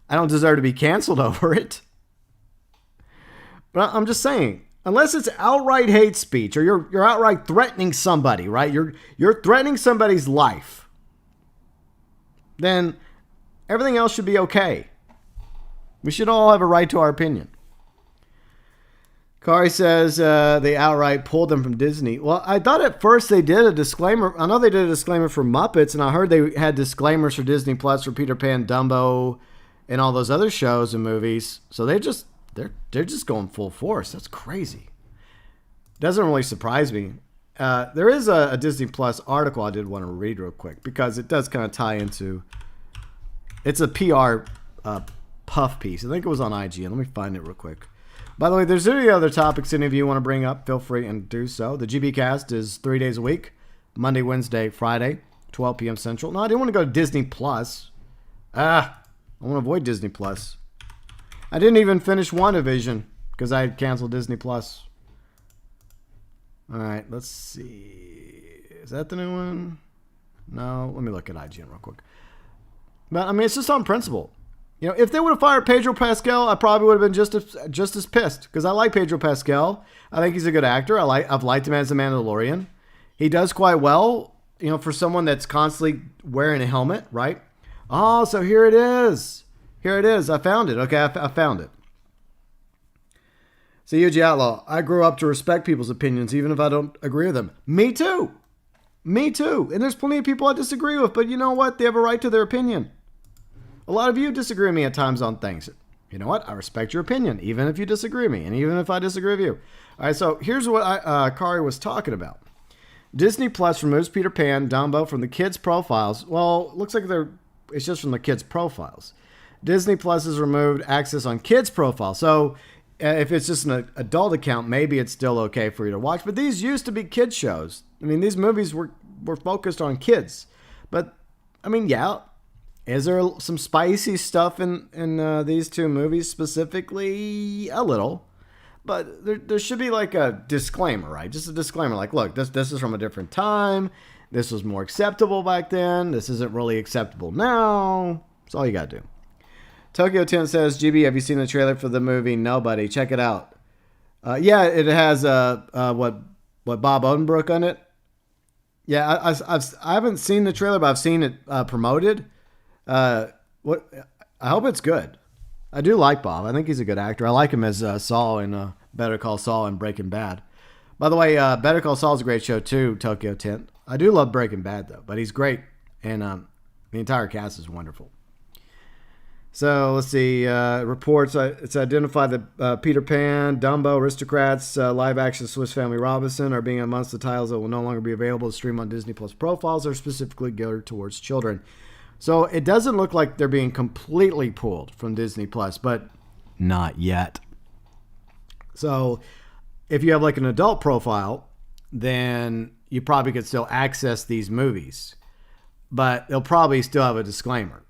I don't deserve to be canceled over it. But I'm just saying, unless it's outright hate speech or you're outright threatening somebody, right? You're threatening somebody's life. Then everything else should be okay. We should all have a right to our opinion. Kari says they outright pulled them from Disney. Well, I thought at first they did a disclaimer. I know they did a disclaimer for Muppets, and I heard they had disclaimers for Disney Plus for Peter Pan, Dumbo, and all those other shows and movies. So they're just going full force. That's crazy. Doesn't really surprise me. There is a Disney Plus article I did want to read real quick because it does kind of tie into. It's a PR puff piece. I think it was on IGN. Let me find it real quick. By the way, if there's any other topics any of you want to bring up, feel free and do so. The GB Cast is 3 days a week. Monday, Wednesday, Friday, 12 p.m. Central. No, I didn't want to go to Disney Plus. I want to avoid Disney Plus. I didn't even finish WandaVision because I had canceled Disney Plus. All right, let's see. Is that the new one? No, let me look at IGN real quick. But, I mean, it's just on principle. If they would have fired Pedro Pascal, I probably would have been just as pissed because I like Pedro Pascal. I think he's a good actor. I've liked him as the Mandalorian. He does quite well, for someone that's constantly wearing a helmet, right? Oh, so here it is. Here it is. I found it. Okay, I found it. So, Yuji Outlaw, I grew up to respect people's opinions even if I don't agree with them. Me too. Me too. And there's plenty of people I disagree with, but you know what? They have a right to their opinion. A lot of you disagree with me at times on things. You know what? I respect your opinion, even if you disagree with me, and even if I disagree with you. All right, so here's what Kari was talking about. Disney Plus removes Peter Pan, Dumbo from the kids' profiles. Well, looks like it's just from the kids' profiles. Disney Plus has removed access on kids' profiles. So if it's just an adult account, maybe it's still okay for you to watch. But these used to be kids' shows. I mean, these movies were focused on kids. But, I mean, yeah. Is there some spicy stuff in these two movies specifically? A little. But there should be like a disclaimer, right? Just a disclaimer like, look, this is from a different time. This was more acceptable back then. This isn't really acceptable now. That's all you got to do. ToykoTent says, GB, have you seen the trailer for the movie Nobody? Check it out. Yeah, it has what Bob Odenkirk on it. Yeah, I haven't seen the trailer, but I've seen it promoted. I hope it's good. I do like Bob. I think he's a good actor. I like him as Saul in Better Call Saul and Breaking Bad. By the way, Better Call Saul is a great show too, ToykoTent. I do love Breaking Bad though, but he's great, and the entire cast is wonderful. So let's see. Reports. It's identified that Peter Pan, Dumbo, Aristocrats, live action Swiss Family Robinson are being amongst the titles that will no longer be available to stream on Disney Plus profiles are specifically geared towards children. So it doesn't look like they're being completely pulled from Disney Plus, but not yet. So if you have like an adult profile, then you probably could still access these movies, but they'll probably still have a disclaimer.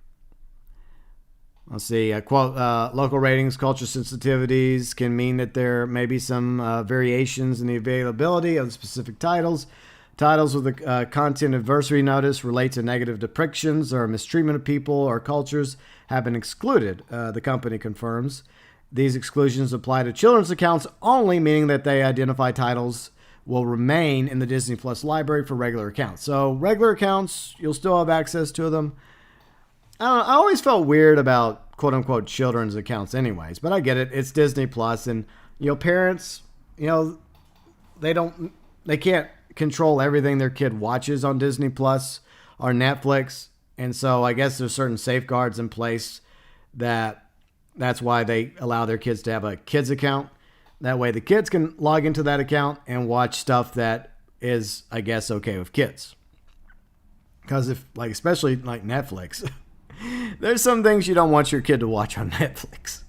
Let's see, quote, local ratings, culture sensitivities can mean that there may be some variations in the availability of the specific titles. Titles with a content advisory notice relate to negative depictions or mistreatment of people or cultures have been excluded, the company confirms. These exclusions apply to children's accounts only, meaning that they identify titles will remain in the Disney Plus library for regular accounts. So regular accounts, you'll still have access to them. I always felt weird about quote-unquote children's accounts anyways, but I get it. It's Disney Plus, and, parents, they can't control everything their kid watches on Disney Plus or Netflix, and so I guess there's certain safeguards in place that's why they allow their kids to have a kids account. That way the kids can log into that account and watch stuff that is, I guess, okay with kids. Because especially like Netflix, there's some things you don't want your kid to watch on Netflix.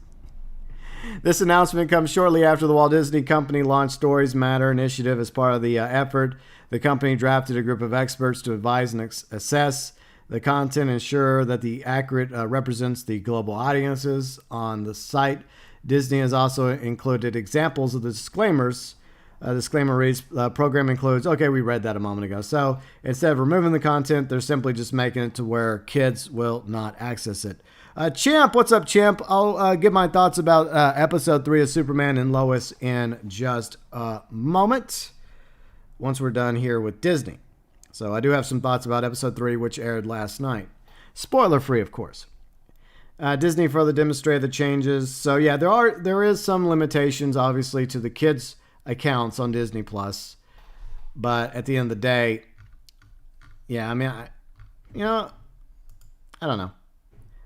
This announcement comes shortly after the Walt Disney Company launched Stories Matter initiative as part of the effort. The company drafted a group of experts to advise and assess the content, ensure that the accurate represents the global audiences on the site. Disney has also included examples of the disclaimers. Disclaimer reads, program includes, okay, we read that a moment ago. So instead of removing the content, they're simply just making it to where kids will not access it. Champ, what's up, Champ? I'll give my thoughts about episode 3 of Superman and Lois in just a moment, once we're done here with Disney. So I do have some thoughts about episode 3, which aired last night. Spoiler free, of course. Disney further demonstrated the changes. So yeah, there is some limitations, obviously, to the kids' accounts on Disney Plus. But at the end of the day, yeah, I mean, I don't know.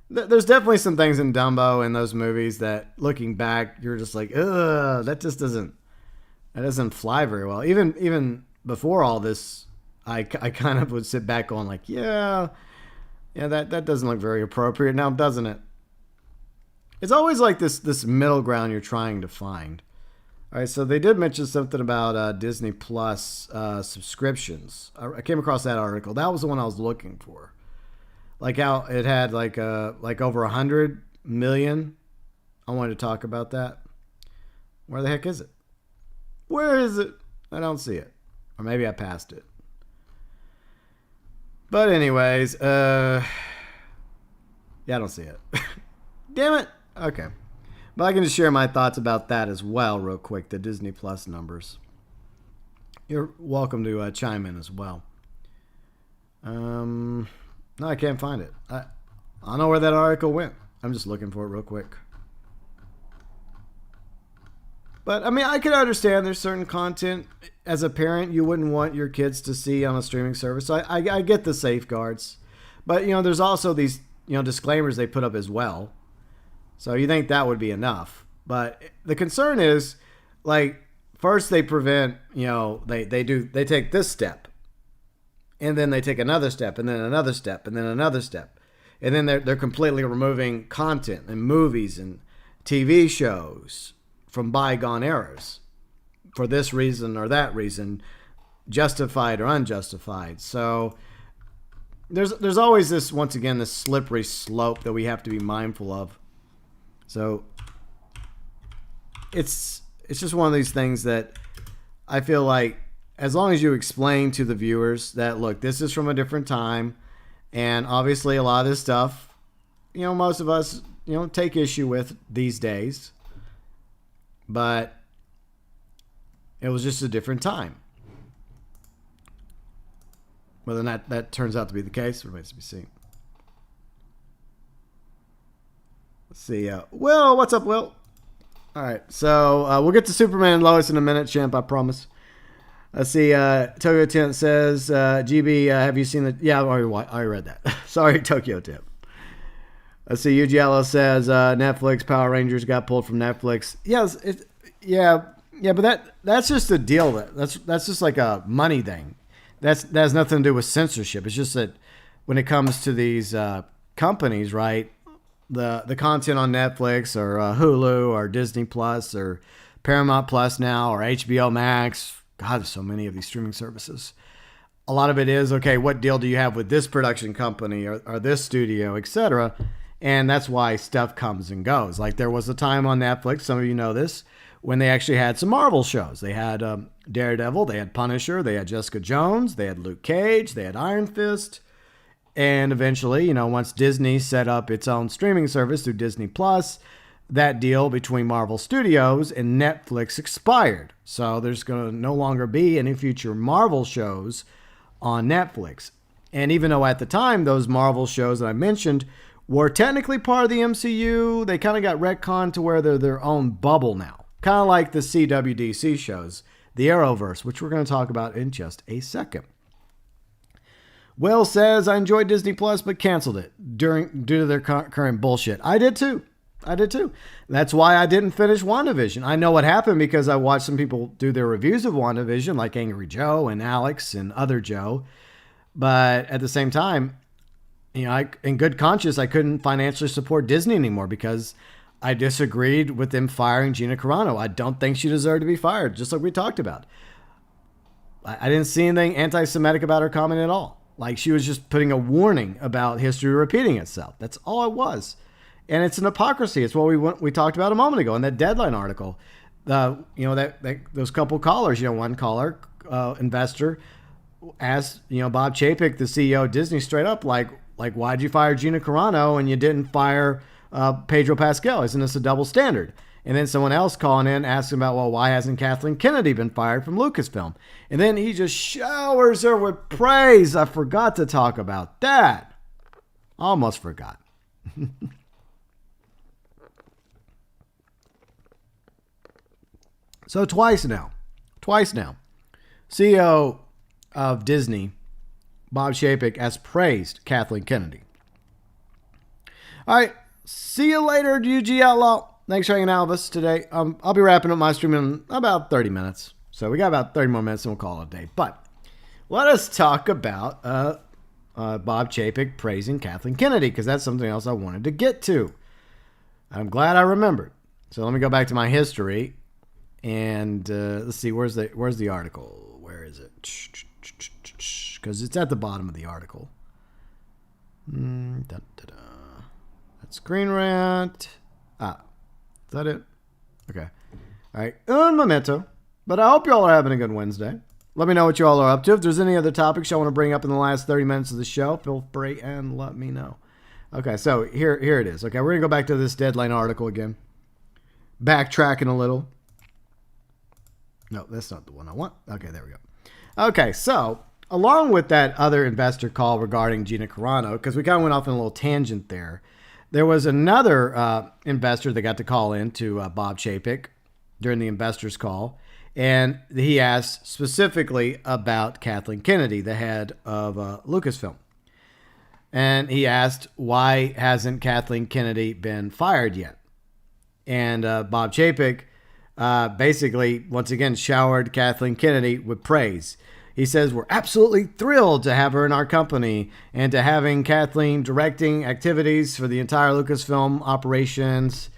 There's definitely some things in Dumbo and those movies that, looking back, you're just like, ugh, that doesn't fly very well. Even before all this, I kind of would sit back going like, yeah, that doesn't look very appropriate now, doesn't it? It's always like this middle ground you're trying to find. All right, so they did mention something about Disney Plus subscriptions. I came across that article. That was the one I was looking for. Like how it had like over 100 million. I wanted to talk about that. Where the heck is it? Where is it? I don't see it. Or maybe I passed it. But anyways, yeah, I don't see it. Damn it. Okay. But I can just share my thoughts about that as well real quick, the Disney Plus numbers. You're welcome to chime in as well. No, I can't find it. I don't know where that article went. I'm just looking for it real quick. But, I mean, I can understand there's certain content as a parent you wouldn't want your kids to see on a streaming service. So I get the safeguards. But, there's also these, disclaimers they put up as well. So you think that would be enough. But the concern is, first they prevent, they take this step. And then they take another step, and then another step, and then another step. And then they're completely removing content and movies and TV shows from bygone eras for this reason or that reason, justified or unjustified. So there's always this, once again, this slippery slope that we have to be mindful of. So it's just one of these things that I feel like, as long as you explain to the viewers that, look, this is from a different time, and obviously a lot of this stuff, most of us, take issue with these days, but it was just a different time. Whether or not that turns out to be the case remains to be seen. Let's see. Will, what's up, Will? All right, so we'll get to Superman and Lois in a minute, Champ, I promise. Let's see. ToykoTent says, GB, have you seen the... Yeah, I already read that. Sorry, ToykoTent. Let's see. UGLO says Netflix Power Rangers got pulled from Netflix. Yes, yeah, but that's just a deal. That's just like a money thing. That has nothing to do with censorship. It's just that when it comes to these companies, right? The content on Netflix or Hulu or Disney Plus or Paramount Plus now or HBO Max. God, there's so many of these streaming services. A lot of it is, okay, what deal do you have with this production company or this studio, etc. And that's why stuff comes and goes. Like there was a time on Netflix, some of you know this, when they actually had some Marvel shows. They had Daredevil, they had Punisher, they had Jessica Jones, they had Luke Cage, they had Iron Fist. And eventually, once Disney set up its own streaming service through Disney Plus, that deal between Marvel Studios and Netflix expired. So there's going to no longer be any future Marvel shows on Netflix. And even though at the time those Marvel shows that I mentioned were technically part of the MCU, they kind of got retconned to where they're their own bubble now. Kind of like the CWDC shows, the Arrowverse, which we're going to talk about in just a second. Will says, I enjoyed Disney Plus, but canceled it due to their current bullshit. I did too. That's why I didn't finish WandaVision. I know what happened because I watched some people do their reviews of WandaVision, like Angry Joe and Alex and other Joe. But at the same time, in good conscience, I couldn't financially support Disney anymore because I disagreed with them firing Gina Carano. I don't think she deserved to be fired, just like we talked about. I didn't see anything anti-Semitic about her comment at all. Like she was just putting a warning about history repeating itself. That's all it was. And it's an hypocrisy. It's what we talked about a moment ago in that Deadline article. Those couple callers, one caller, investor, asked, Bob Chapek, the CEO of Disney, straight up, like, why'd you fire Gina Carano and you didn't fire Pedro Pascal? Isn't this a double standard? And then someone else calling in asking about, well, why hasn't Kathleen Kennedy been fired from Lucasfilm? And then he just showers her with praise. I forgot to talk about that. Almost forgot. So twice now, CEO of Disney, Bob Chapek, has praised Kathleen Kennedy. All right, see you later, UG Outlaw. Thanks for hanging out with us today. I'll be wrapping up my stream in about 30 minutes. So we got about 30 more minutes and we'll call it a day. But let us talk about Bob Chapek praising Kathleen Kennedy, because that's something else I wanted to get to. I'm glad I remembered. So let me go back to my history. And let's see, where's the article? Where is it? Because it's at the bottom of the article. That's Screen Rant. Is that it? Okay. All right. Un momento. But I hope you all are having a good Wednesday. Let me know what you all are up to. If there's any other topics you want to bring up in the last 30 minutes of the show, feel free and let me know. Okay, so here it is. Okay, we're going to go back to this Deadline article again. Backtracking a little. No, that's not the one I want. Okay, there we go. Okay, so along with that other investor call regarding Gina Carano, because we kind of went off on a little tangent there, there was another investor that got to call in to Bob Chapek during the investors call, and he asked specifically about Kathleen Kennedy, the head of Lucasfilm. And he asked, why hasn't Kathleen Kennedy been fired yet? And Bob Chapek basically, once again, showered Kathleen Kennedy with praise. He says, we're absolutely thrilled to have her in our company and to having Kathleen directing activities for the entire Lucasfilm operations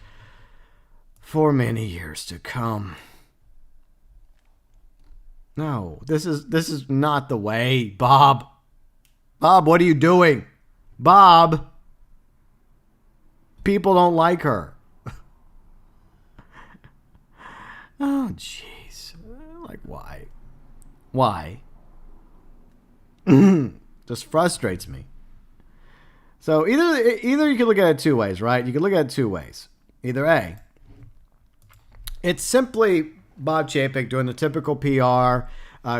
for many years to come. No, this is not the way, Bob. Bob, what are you doing? Bob, people don't like her. Oh, jeez. Like, why? Why? Just frustrates me. So either you can look at it two ways, right? You can look at it two ways. Either A, it's simply Bob Chapek doing the typical PR,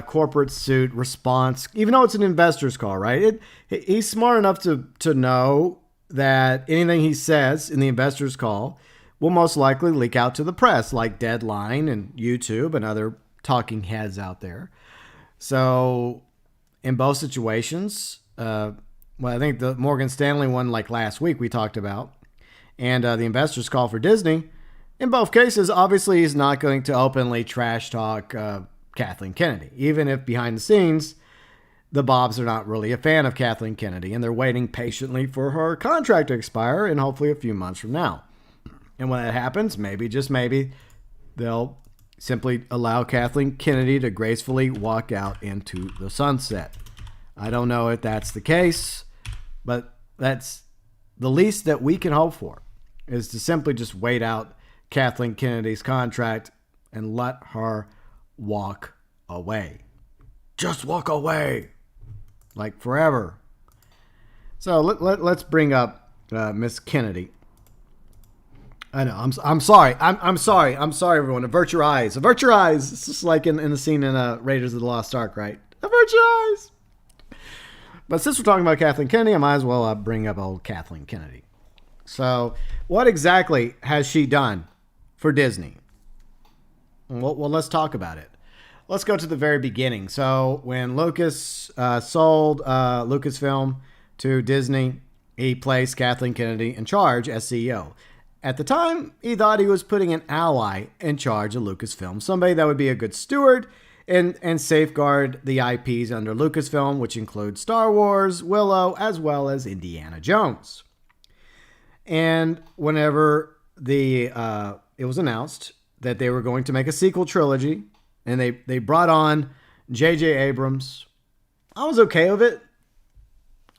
corporate suit response, even though it's an investor's call, right? He's smart enough to know that anything he says in the investor's call will most likely leak out to the press, like Deadline and YouTube and other talking heads out there. So in both situations, I think the Morgan Stanley one, like last week we talked about, and the investors call for Disney. In both cases, obviously, he's not going to openly trash talk Kathleen Kennedy, even if behind the scenes, the Bobs are not really a fan of Kathleen Kennedy, and they're waiting patiently for her contract to expire in hopefully a few months from now. And when that happens, maybe, just maybe, they'll simply allow Kathleen Kennedy to gracefully walk out into the sunset. I don't know if that's the case, but that's the least that we can hope for, is to simply just wait out Kathleen Kennedy's contract and let her walk away. Just walk away. Like forever. So let's bring up Miss Kennedy. I know. I'm sorry. I'm sorry. I'm sorry, everyone. Avert your eyes. Avert your eyes. It's just like in the scene in Raiders of the Lost Ark, right? Avert your eyes. But since we're talking about Kathleen Kennedy, I might as well bring up old Kathleen Kennedy. So, what exactly has she done for Disney? Well, let's talk about it. Let's go to the very beginning. So, when Lucas sold Lucasfilm to Disney, he placed Kathleen Kennedy in charge as CEO. At the time, he thought he was putting an ally in charge of Lucasfilm, somebody that would be a good steward and safeguard the IPs under Lucasfilm, which include Star Wars, Willow, as well as Indiana Jones. And whenever it was announced that they were going to make a sequel trilogy, and they brought on J.J. Abrams, I was okay with it.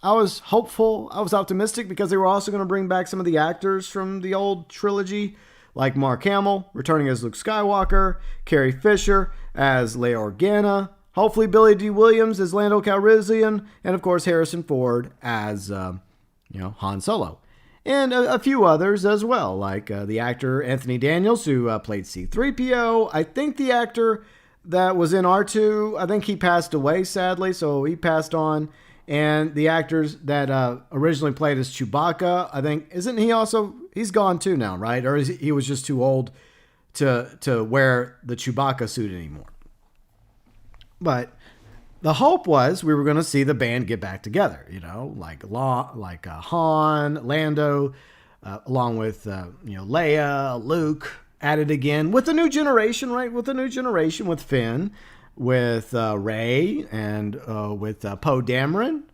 I was hopeful. I was optimistic because they were also going to bring back some of the actors from the old trilogy, like Mark Hamill returning as Luke Skywalker, Carrie Fisher as Leia Organa, hopefully Billy D. Williams as Lando Calrissian, and of course Harrison Ford as Han Solo. And a few others as well, like the actor Anthony Daniels, who played C-3PO. I think the actor that was in R2, I think he passed away, sadly, so he passed on. And the actors that originally played as Chewbacca, I think, isn't he also, he's gone too now, right? Or he was just too old to wear the Chewbacca suit anymore. But the hope was we were going to see the band get back together, like Han, Lando, along with Leia, Luke, added again with a new generation, right? With a new generation, with Finn, with Rey, and with Poe Dameron,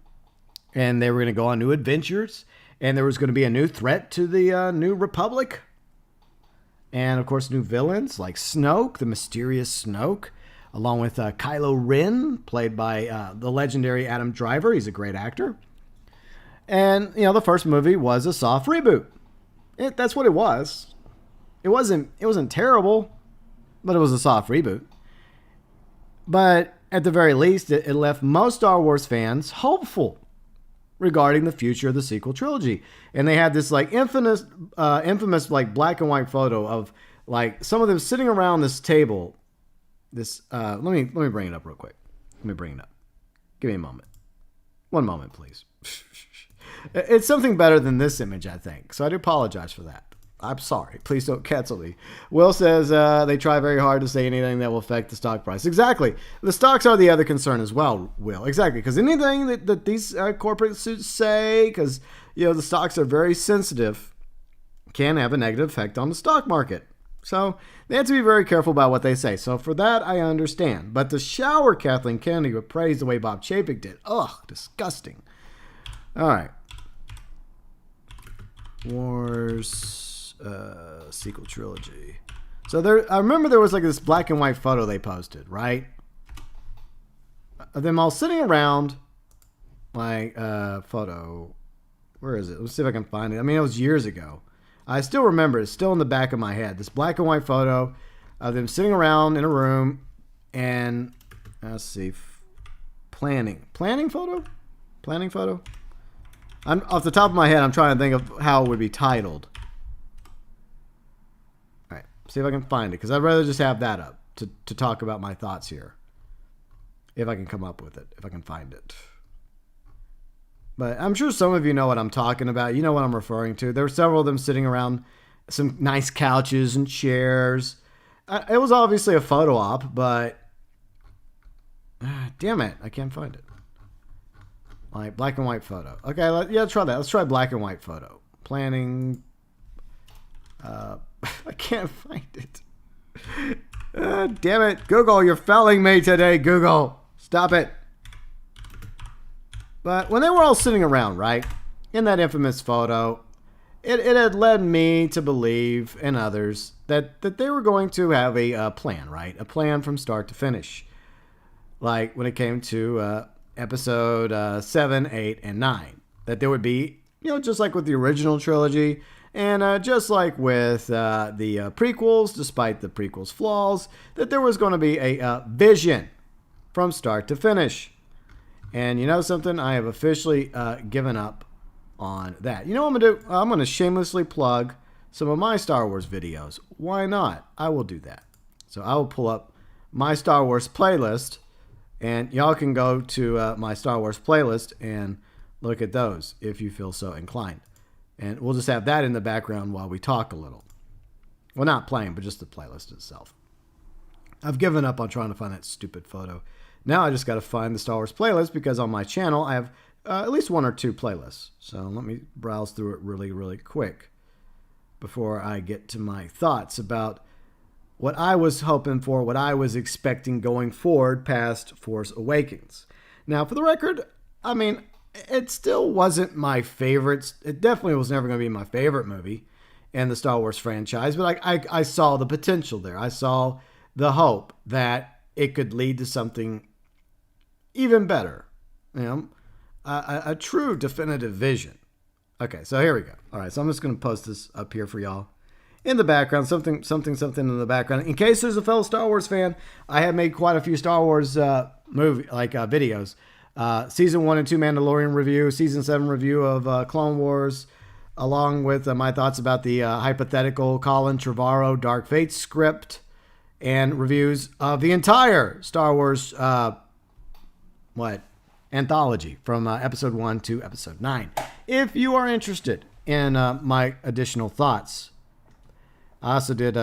and they were going to go on new adventures, and there was going to be a new threat to the New Republic, and of course new villains like Snoke, the mysterious Snoke, along with Kylo Ren, played by the legendary Adam Driver. He's a great actor. And, the first movie was a soft reboot. That's what it was. It wasn't terrible, but it was a soft reboot. But at the very least, it left most Star Wars fans hopeful regarding the future of the sequel trilogy. And they had this infamous black and white photo of some of them sitting around this table. Let me bring it up real quick. Let me bring it up. Give me a moment. One moment, please. It's something better than this image, I think. So I do apologize for that. I'm sorry. Please don't cancel me. Will says they try very hard to say anything that will affect the stock price. Exactly. The stocks are the other concern as well, Will. Exactly. Because anything that these corporate suits say, because the stocks are very sensitive, can have a negative effect on the stock market. So they have to be very careful about what they say. So for that, I understand. But to shower Kathleen Kennedy with praise the way Bob Chapek did, ugh, disgusting. All right. Wars sequel trilogy. So I remember there was this black and white photo they posted, right? Of them all sitting around, photo. Where is it? Let's see if I can find it. I mean, it was years ago. I still remember, it's still in the back of my head. This black and white photo of them sitting around in a room and, let's see, planning photo? Off the top of my head, I'm trying to think of how it would be titled. All right, see if I can find it, because I'd rather just have that up to talk about my thoughts here. If I can come up with it, if I can find it. But I'm sure some of you know what I'm talking about. You know what I'm referring to. There were several of them sitting around some nice couches and chairs. It was obviously a photo op, but damn it, I can't find it. Black and white photo. Okay, let's try that. Let's try black and white photo. Planning I can't find it. Damn it. Google, you're failing me today, Google. Stop it. But when they were all sitting around, right, in that infamous photo, it had led me to believe, and others, that they were going to have a plan, right? A plan from start to finish. Like when it came to episode 7, 8, and 9. That there would be, just like with the original trilogy, and just like with the prequels, despite the prequels' flaws, that there was going to be a vision from start to finish. And you know something? I have officially given up on that. You know what I'm going to do? I'm going to shamelessly plug some of my Star Wars videos. Why not? I will do that. So I will pull up my Star Wars playlist, and y'all can go to my Star Wars playlist and look at those if you feel so inclined. And we'll just have that in the background while we talk a little. Well, not playing, but just the playlist itself. I've given up on trying to find that stupid photo. Now I just got to find the Star Wars playlist, because on my channel I have at least 1 or 2 playlists. So let me browse through it really, really quick before I get to my thoughts about what I was hoping for, what I was expecting going forward past Force Awakens. Now, for the record, I mean, it still wasn't my favorite. It definitely was never going to be my favorite movie in the Star Wars franchise, but I saw the potential there. I saw the hope that it could lead to something even better. A true definitive vision. Okay, so here we go. All right, so I'm just going to post this up here for y'all. In the background, something in the background. In case there's a fellow Star Wars fan, I have made quite a few Star Wars videos. Season 1 and 2 Mandalorian review, Season 7 review of Clone Wars, along with my thoughts about the hypothetical Colin Trevorrow Dark Fate script, and reviews of the entire Star Wars anthology from episode 1 to episode 9. If you are interested in my additional thoughts. I also did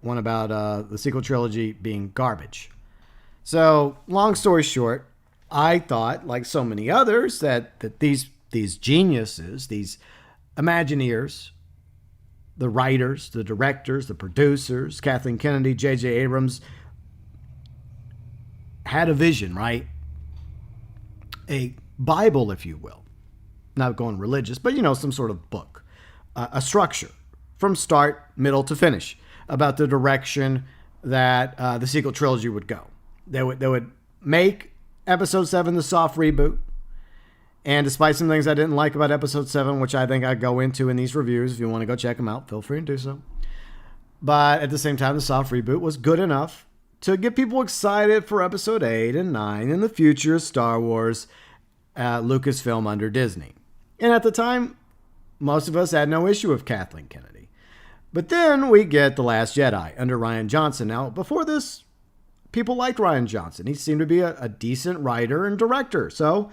one about the sequel trilogy being garbage. So, long story short, I thought, like so many others, that these geniuses, these Imagineers, the writers, the directors, the producers, Kathleen Kennedy, J.J. Abrams, had a vision, right? A Bible, if you will. Not going religious, but some sort of book. A structure from start, middle to finish about the direction that the sequel trilogy would go. They would make Episode 7 the soft reboot. And despite some things I didn't like about Episode 7, which I think I go into in these reviews, if you want to go check them out, feel free to do so. But at the same time, the soft reboot was good enough to get people excited for Episode 8 and 9 in the future of Star Wars, Lucasfilm under Disney. And at the time, most of us had no issue with Kathleen Kennedy. But then we get The Last Jedi under Rian Johnson. Now, before this, people liked Rian Johnson. He seemed to be a decent writer and director. So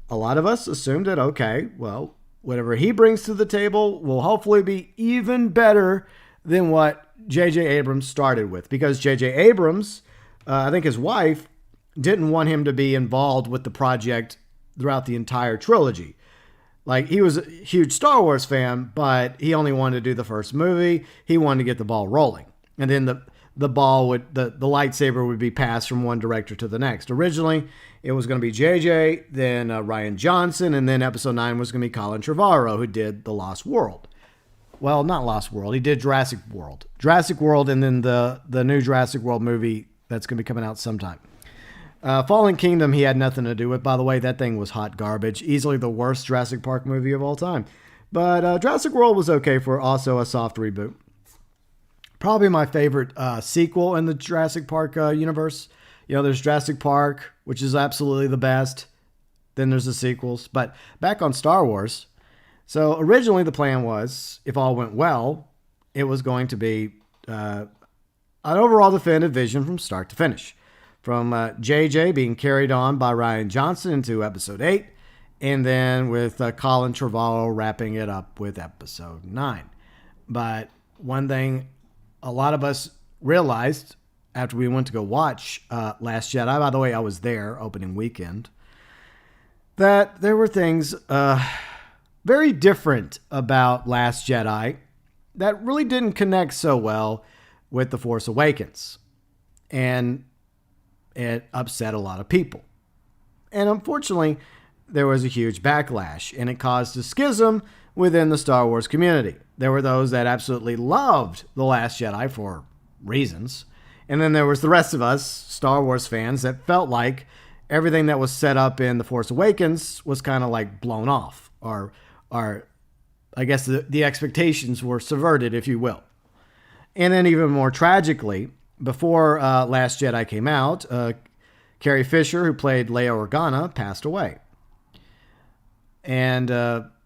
a lot of us assumed that, okay, well, whatever he brings to the table will hopefully be even better than what J.J. Abrams started with. Because J.J. Abrams, I think his wife, didn't want him to be involved with the project throughout the entire trilogy. Like, he was a huge Star Wars fan, but he only wanted to do the first movie. He wanted to get the ball rolling. And then the ball would, the lightsaber would be passed from one director to the next. Originally, it was going to be JJ, then Rian Johnson, and then Episode 9 was going to be Colin Trevorrow, who did The Lost World. Well, not Lost World. He did Jurassic World. Jurassic World, and then the new Jurassic World movie that's going to be coming out sometime. Fallen Kingdom, he had nothing to do with. By the way, that thing was hot garbage. Easily the worst Jurassic Park movie of all time. But Jurassic World was okay for also a soft reboot. Probably my favorite sequel in the Jurassic Park universe. There's Jurassic Park, which is absolutely the best. Then there's the sequels. But back on Star Wars. So originally the plan was, if all went well, it was going to be an overall definitive vision from start to finish. From JJ being carried on by Rian Johnson into Episode 8. And then with Colin Trevorrow wrapping it up with Episode 9. But one thing a lot of us realized after we went to go watch Last Jedi, by the way, I was there opening weekend, that there were things very different about Last Jedi that really didn't connect so well with The Force Awakens. And it upset a lot of people. And unfortunately, there was a huge backlash, and it caused a schism within the Star Wars community. There were those that absolutely loved The Last Jedi for reasons. And then there was the rest of us, Star Wars fans, that felt like everything that was set up in The Force Awakens was kind of like blown off. Or I guess the expectations were subverted, if you will. And then even more tragically, before Last Jedi came out, Carrie Fisher, who played Leia Organa, passed away. And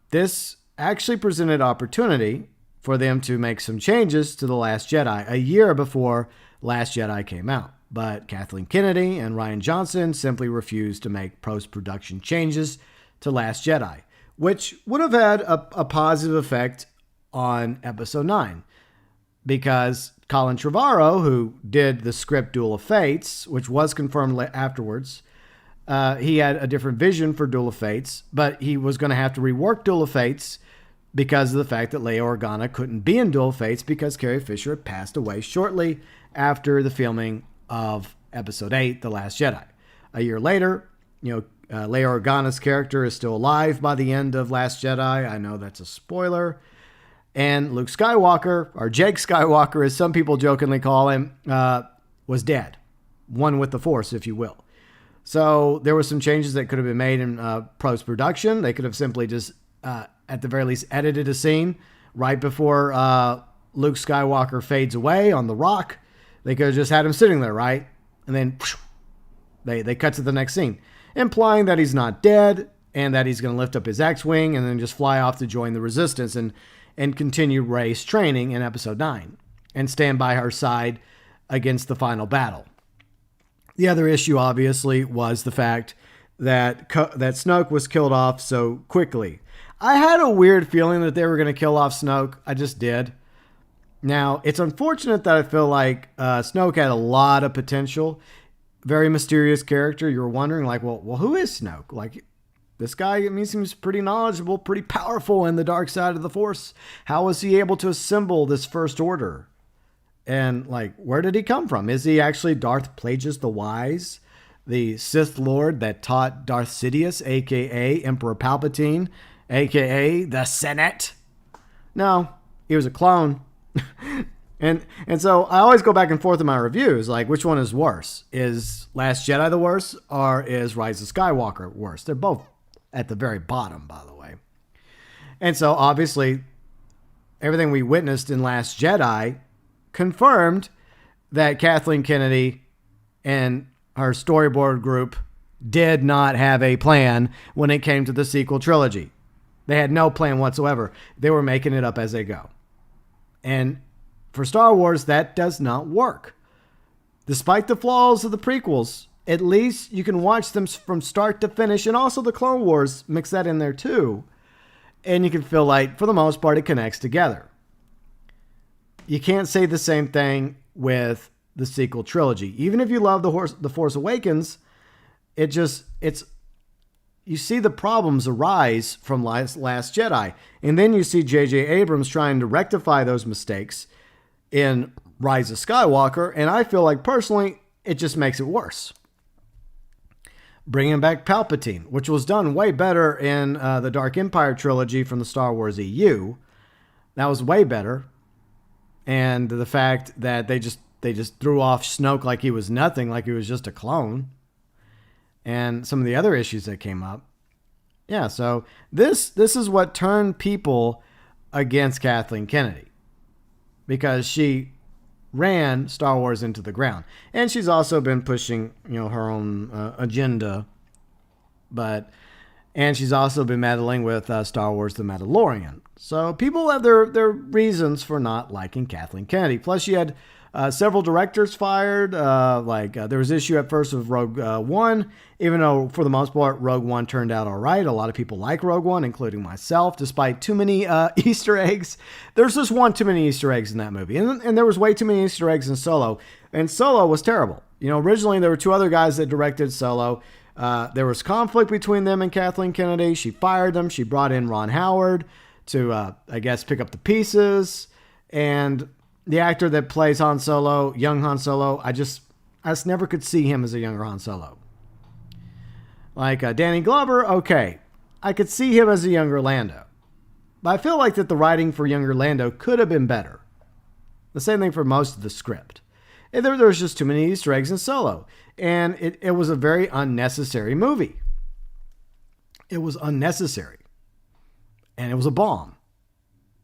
this actually presented opportunity for them to make some changes to The Last Jedi a year before Last Jedi came out. But Kathleen Kennedy and Rian Johnson simply refused to make post-production changes to Last Jedi, which would have had a positive effect on Episode 9. Because Colin Trevorrow, who did the script Duel of Fates, which was confirmed afterwards, he had a different vision for Duel of Fates, but he was going to have to rework Duel of Fates because of the fact that Leia Organa couldn't be in Duel of Fates because Carrie Fisher had passed away shortly after the filming of Episode 8, The Last Jedi. A year later, Leia Organa's character is still alive by the end of Last Jedi. I know that's a spoiler. And Luke Skywalker, or Jake Skywalker, as some people jokingly call him, was dead. One with the Force, if you will. So there were some changes that could have been made in post-production. They could have simply just, at the very least, edited a scene right before Luke Skywalker fades away on the rock. They could have just had him sitting there, right? And then they cut to the next scene, implying that he's not dead and that he's going to lift up his X-Wing and then just fly off to join the Resistance and continue Rey's training in Episode 9 and stand by her side against the final battle. The other issue, obviously, was the fact that Snoke was killed off so quickly. I had a weird feeling that they were going to kill off Snoke. I just did. Now, it's unfortunate that I feel like Snoke had a lot of potential. Very mysterious character. You were wondering, like, well, who is Snoke? Like, this guy, I mean, seems pretty knowledgeable, pretty powerful in the dark side of the Force. How was he able to assemble this First Order? And, like, where did he come from? Is he actually Darth Plagueis the Wise, the Sith Lord that taught Darth Sidious, a.k.a. Emperor Palpatine, a.k.a. the Senate? No, he was a clone. And so I always go back and forth in my reviews, like, which one is worse? Is Last Jedi the worst, or is Rise of Skywalker worse? They're both at the very bottom, by the way. And so, obviously, everything we witnessed in Last Jedi confirmed that Kathleen Kennedy and her storyboard group did not have a plan when it came to the sequel trilogy. They had no plan whatsoever. They were making it up as they go. And for Star Wars, that does not work. Despite the flaws of the prequels, at least you can watch them from start to finish, and also the Clone Wars, mix that in there too. And you can feel like, for the most part, it connects together. You can't say the same thing with the sequel trilogy. Even if you love The Force Awakens, you see the problems arise from Last Jedi. And then you see J.J. Abrams trying to rectify those mistakes in Rise of Skywalker. And I feel like, personally, it just makes it worse. Bringing back Palpatine, which was done way better in the Dark Empire trilogy from the Star Wars EU. That was way better. And the fact that they just threw off Snoke like he was nothing, like he was just a clone. And some of the other issues that came up. Yeah, so this is what turned people against Kathleen Kennedy. Because she ran Star Wars into the ground. And she's also been pushing, her own agenda. And she's also been meddling with Star Wars The Mandalorian. So people have their reasons for not liking Kathleen Kennedy. Plus, she had several directors fired. There was issue at first with Rogue One, even though for the most part Rogue One turned out all right. A lot of people like Rogue One, including myself, despite too many Easter eggs. There's just one too many Easter eggs in that movie, and there was way too many Easter eggs in Solo. And Solo was terrible. Originally there were two other guys that directed Solo. There was conflict between them and Kathleen Kennedy. She fired them. She brought in Ron Howard to, pick up the pieces. And the actor that plays Han Solo, young Han Solo, I just never could see him as a younger Han Solo. Like Danny Glover, okay, I could see him as a younger Lando. But I feel like that the writing for younger Lando could have been better. The same thing for most of the script. And there was just too many Easter eggs in Solo. And it was a very unnecessary movie. It was unnecessary. And it was a bomb.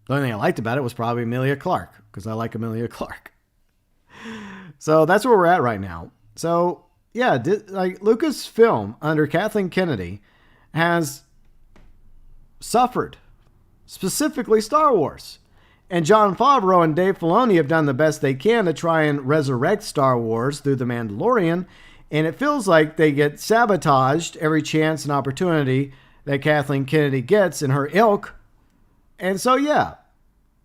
The only thing I liked about it was probably Emilia Clarke, because I like Emilia Clarke. So that's where we're at right now. So yeah, like Lucasfilm under Kathleen Kennedy has suffered, specifically Star Wars. And Jon Favreau and Dave Filoni have done the best they can to try and resurrect Star Wars through The Mandalorian. And it feels like they get sabotaged every chance and opportunity that Kathleen Kennedy gets in her ilk. And so, yeah,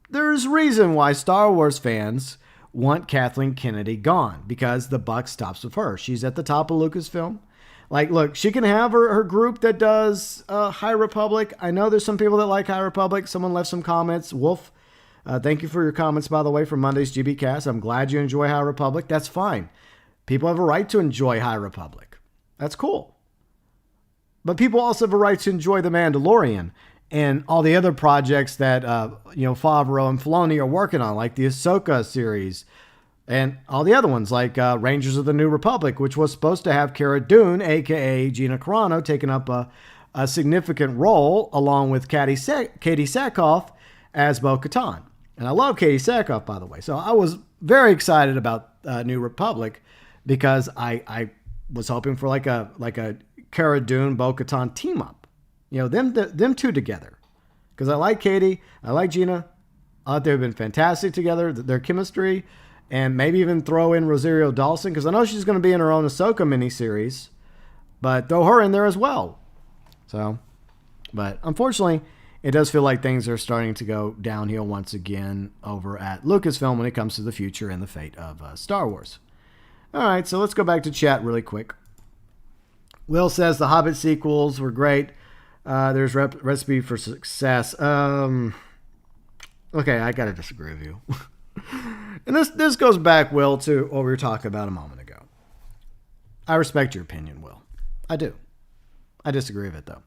there's reason why Star Wars fans want Kathleen Kennedy gone, because the buck stops with her. She's at the top of Lucasfilm. Like, look, she can have her group that does High Republic. I know there's some people that like High Republic. Someone left some comments. Wolf, thank you for your comments, by the way, from Monday's GBcast. I'm glad you enjoy High Republic. That's fine. People have a right to enjoy High Republic. That's cool. But people also have a right to enjoy The Mandalorian and all the other projects that, Favreau and Filoni are working on, like the Ahsoka series and all the other ones, like Rangers of the New Republic, which was supposed to have Cara Dune, a.k.a. Gina Carano, taking up a significant role along with Katie Sackhoff as Bo-Katan. And I love Katie Sackhoff, by the way. So I was very excited about New Republic because I was hoping for like a Cara Dune, Bo-Katan team up. Them two together. Because I like Katie, I like Gina. I thought they've been fantastic together, their chemistry, and maybe even throw in Rosario Dawson, because I know she's going to be in her own Ahsoka miniseries, but throw her in there as well. So, but unfortunately, it does feel like things are starting to go downhill once again over at Lucasfilm when it comes to the future and the fate of Star Wars. All right, so let's go back to chat really quick. Will says the Hobbit sequels were great. There's recipe for success. Okay, I gotta disagree with you. And this goes back, Will, to what we were talking about a moment ago. I respect your opinion, Will. I do. I disagree with it, though.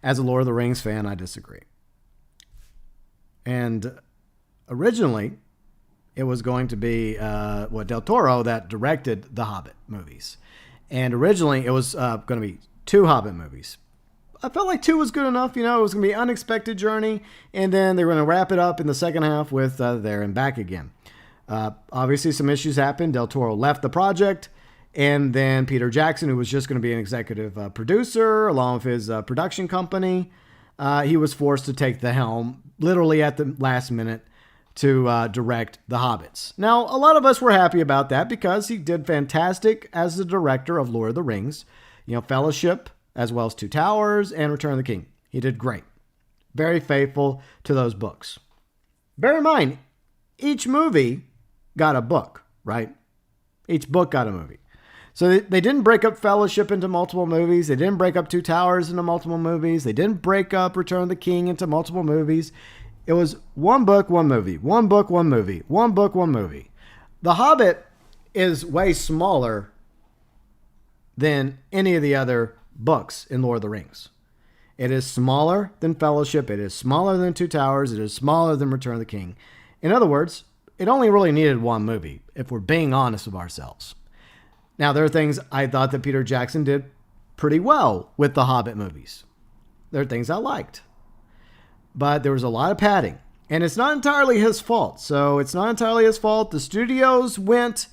As a Lord of the Rings fan, I disagree. And originally, it was going to be Del Toro that directed the Hobbit movies. And originally, it was going to be 2 Hobbit movies. I felt like 2 was good enough. It was going to be an unexpected journey. And then they were going to wrap it up in the second half with There and Back Again. Obviously, some issues happened. Del Toro left the project. And then Peter Jackson, who was just going to be an executive producer along with his production company, he was forced to take the helm literally at the last minute to direct The Hobbits. Now, a lot of us were happy about that because he did fantastic as the director of Lord of the Rings. Fellowship, as well as Two Towers and Return of the King. He did great. Very faithful to those books. Bear in mind, each movie got a book, right? Each book got a movie. So they didn't break up Fellowship into multiple movies. They didn't break up Two Towers into multiple movies. They didn't break up Return of the King into multiple movies. It was one book, one movie. One book, one movie. One book, one movie. The Hobbit is way smaller than any of the other books in Lord of the Rings. It is smaller than Fellowship. It is smaller than Two Towers. It is smaller than Return of the King. In other words, it only really needed one movie, if we're being honest with ourselves. Now, there are things I thought that Peter Jackson did pretty well with the Hobbit movies. There are things I liked. But there was a lot of padding. And it's not entirely his fault. So it's not entirely his fault. The studios went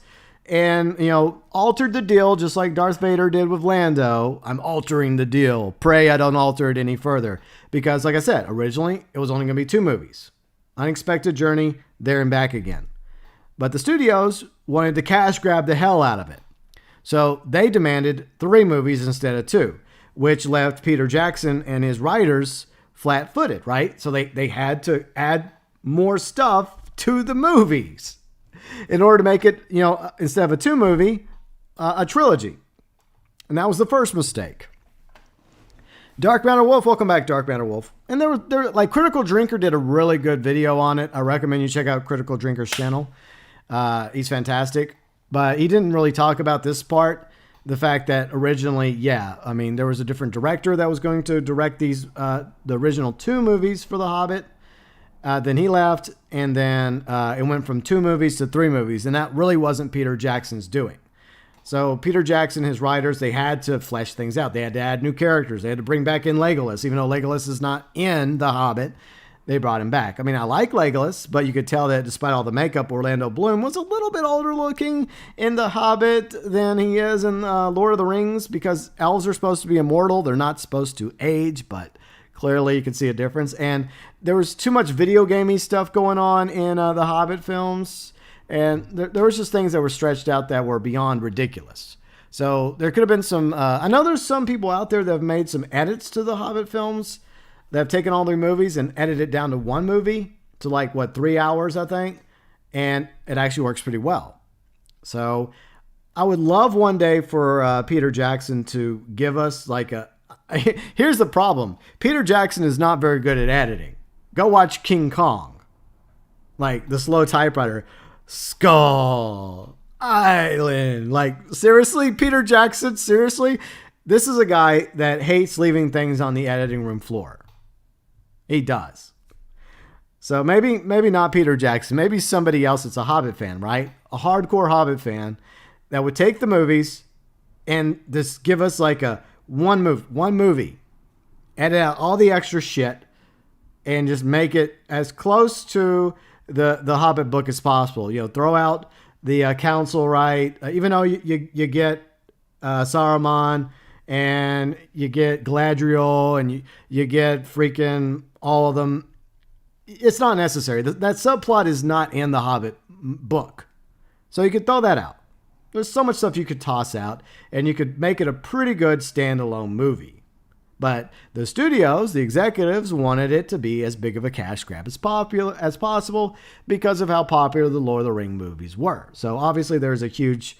and, altered the deal just like Darth Vader did with Lando. I'm altering the deal. Pray I don't alter it any further. Because, like I said, originally it was only going to be 2 movies. Unexpected Journey, There and Back Again. But the studios wanted to cash grab the hell out of it. So they demanded 3 movies instead of 2, which left Peter Jackson and his writers flat-footed, right? So they had to add more stuff to the movies in order to make it, instead of a 2-movie, a trilogy. And that was the first mistake. Dark MatterWolf, welcome back, Dark MatterWolf. And there, like Critical Drinker did a really good video on it. I recommend you check out Critical Drinker's channel. He's fantastic, but he didn't really talk about this part. The fact that originally, yeah, I mean, there was a different director that was going to direct these, the original 2 movies for The Hobbit. Then he left, and then it went from 2 movies to 3 movies, and that really wasn't Peter Jackson's doing. So Peter Jackson, his writers, they had to flesh things out. They had to add new characters. They had to bring back in Legolas. Even though Legolas is not in The Hobbit, they brought him back. I mean, I like Legolas, but you could tell that despite all the makeup, Orlando Bloom was a little bit older looking in The Hobbit than he is in Lord of the Rings, because elves are supposed to be immortal. They're not supposed to age, but clearly you can see a difference. And there was too much video gamey stuff going on in the Hobbit films. And there was just things that were stretched out that were beyond ridiculous. So there could have been some, I know there's some people out there that have made some edits to the Hobbit films that have taken all their movies and edited it down to 1 movie to like, 3 hours, I think. And it actually works pretty well. So I would love one day for Peter Jackson to give us like here's the problem. Peter Jackson is not very good at editing. Go watch King Kong. Like the slow typewriter. Skull Island. Like, seriously, Peter Jackson? Seriously? This is a guy that hates leaving things on the editing room floor. He does. So maybe not Peter Jackson. Maybe somebody else that's a Hobbit fan, right? A hardcore Hobbit fan that would take the movies and just give us like one movie. Edit out all the extra shit and just make it as close to the Hobbit book as possible. You know, throw out the council, right? Even though you get Saruman and you get Galadriel and you get freaking all of them. It's not necessary. That subplot is not in the Hobbit book. So you could throw that out. There's so much stuff you could toss out and you could make it a pretty good standalone movie. But the studios, the executives, wanted it to be as big of a cash grab as possible because of how popular the Lord of the Rings movies were. So obviously there's a huge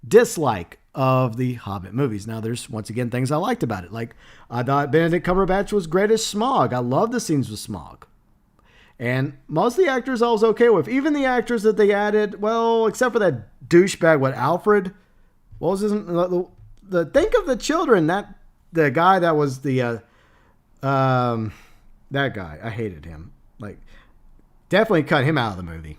dislike of the Hobbit movies. Now there's, once again, things I liked about it. Like, I thought Benedict Cumberbatch was great as Smaug. I love the scenes with Smaug. And most of the actors I was okay with. Even the actors that they added, well, except for that douchebag, Alfred? What was his... Think of the Children, the guy that was that guy, I hated him. Like, definitely cut him out of the movie.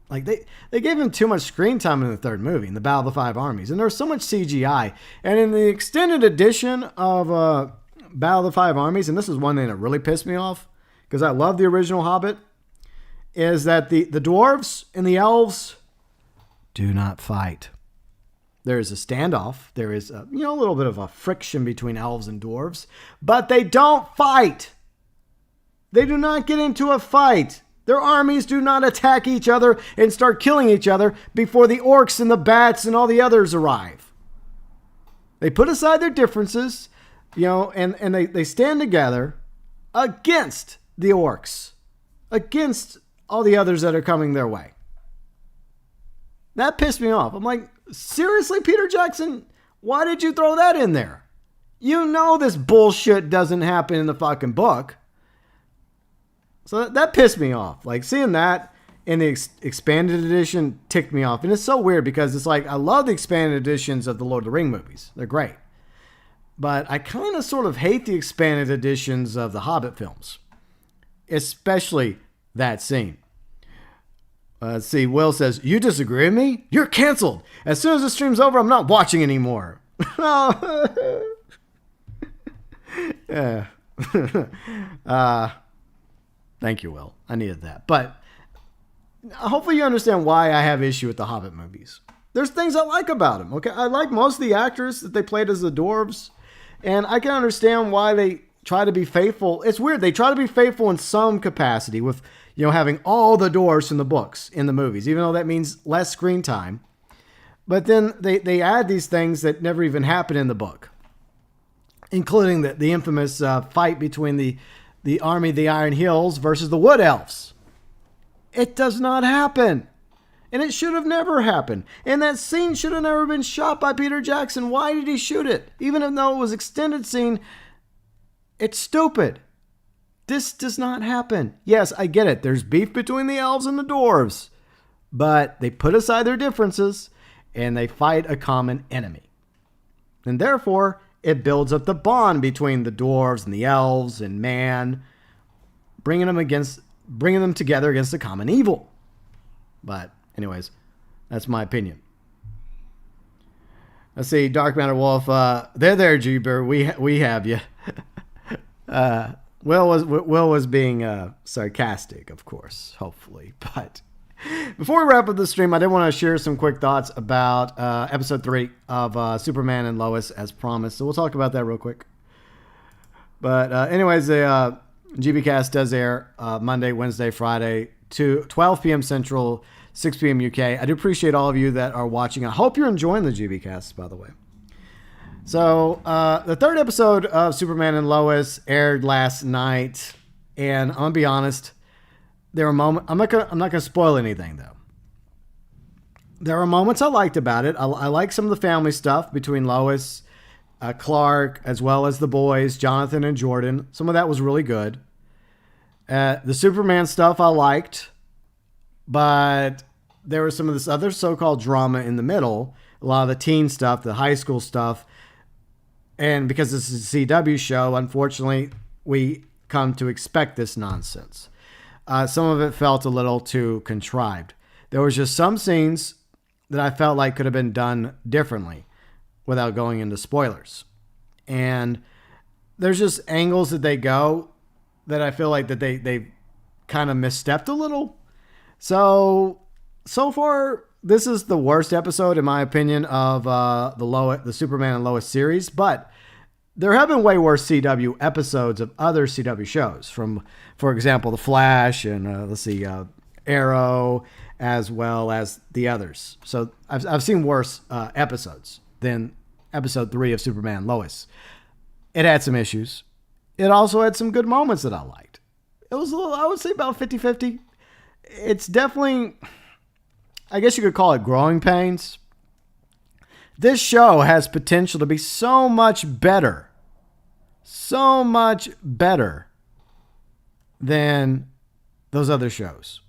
Like, they gave him too much screen time in the 3rd movie, in the Battle of the 5 Armies. And there was so much CGI. And in the extended edition of Battle of the 5 Armies, and this is one thing that really pissed me off, because I love the original Hobbit, is that the dwarves and the elves do not fight. There is a standoff. There is a little bit of a friction between elves and dwarves, but they don't fight. They do not get into a fight. Their armies do not attack each other and start killing each other before the orcs and the bats and all the others arrive. They put aside their differences, and they stand together against the orcs, against all the others that are coming their way. That pissed me off. I'm like, seriously, Peter Jackson? Why did you throw that in there? You know this bullshit doesn't happen in the fucking book. So that pissed me off. Like, seeing that in the expanded edition ticked me off. And it's so weird because it's like, I love the expanded editions of the Lord of the Rings movies. They're great. But I kind of sort of hate the expanded editions of the Hobbit films. Especially that scene. Let's see, Will says, you disagree with me? You're canceled. As soon as the stream's over, I'm not watching anymore. Yeah. Thank you, Will. I needed that. But hopefully you understand why I have issue with the Hobbit movies. There's things I like about them, okay? I like most of the actors that they played as the dwarves. And I can understand why they try to be faithful. It's weird. They try to be faithful in some capacity with... having all the dwarves from the books in the movies, even though that means less screen time. But then they add these things that never even happened in the book, including the infamous fight between the army of the Iron Hills versus the Wood Elves. It does not happen. And it should have never happened. And that scene should have never been shot by Peter Jackson. Why did he shoot it? Even though it was extended scene, it's stupid. This does not happen. Yes, I get it. There's beef between the elves and the dwarves. But they put aside their differences and they fight a common enemy. And therefore, it builds up the bond between the dwarves and the elves and man, bringing them together against a common evil. But anyways, that's my opinion. Let's see, Dark MatterWolf. There, GeauxBurns. We have you. Will was being sarcastic, of course, hopefully. But before we wrap up the stream, I did want to share some quick thoughts about episode 3 of Superman and Lois, as promised. So we'll talk about that real quick. But anyways, the GBcast does air Monday, Wednesday, Friday, 12 p.m. Central, 6 p.m. UK. I do appreciate all of you that are watching. I hope you're enjoying the GBcast, by the way. So the third episode of Superman and Lois aired last night, and I'm gonna be honest, there were moments. I'm not gonna spoil anything though. There were moments I liked about it. I like some of the family stuff between Lois, Clark, as well as the boys, Jonathan and Jordan. Some of that was really good. The Superman stuff I liked, but there was some of this other so-called drama in the middle. A lot of the teen stuff, the high school stuff. And because this is a CW show, unfortunately, we come to expect this nonsense. Some of it felt a little too contrived. There was just some scenes that I felt like could have been done differently without going into spoilers. And there's just angles that they go that I feel like that they kind of misstepped a little. So far, this is the worst episode, in my opinion, of the Superman and Lois series. But there have been way worse CW episodes of other CW shows, from, for example, The Flash and Arrow, as well as the others. So I've seen worse episodes than episode 3 of Superman and Lois. It had some issues. It also had some good moments that I liked. It was a little, I would say, about 50-50. It's definitely, I guess you could call it growing pains. This show has potential to be so much better than those other shows.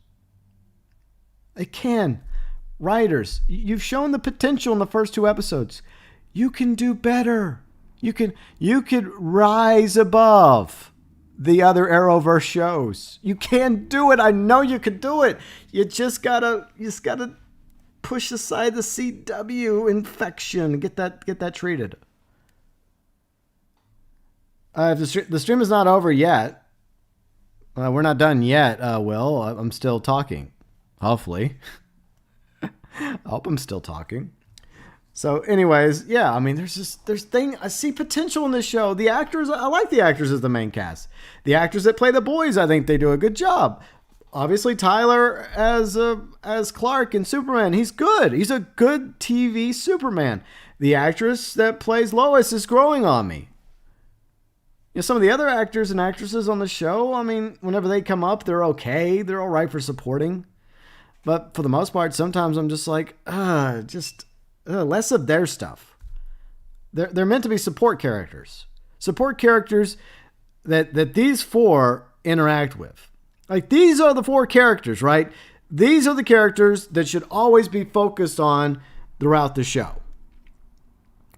It can. Writers, you've shown the potential in the first 2 episodes. You can do better. You could rise above the other Arrowverse shows. You can do it. I know you can do it. You just gotta push aside the CW infection. Get that treated. If the stream is not over yet, we're not done yet. Will, I'm still talking. Hopefully, I hope I'm still talking. So, anyways, yeah, I mean, I see potential in this show. The actors, I like the actors as the main cast. The actors that play the boys, I think they do a good job. Obviously, Tyler as Clark in Superman, he's good. He's a good TV Superman. The actress that plays Lois is growing on me. You know, some of the other actors and actresses on the show, I mean, whenever they come up, they're okay. They're all right for supporting. But for the most part, sometimes I'm just like, less of their stuff. They're meant to be support characters. Support characters that these 4 interact with. Like, these are the 4 characters, right? These are the characters that should always be focused on throughout the show.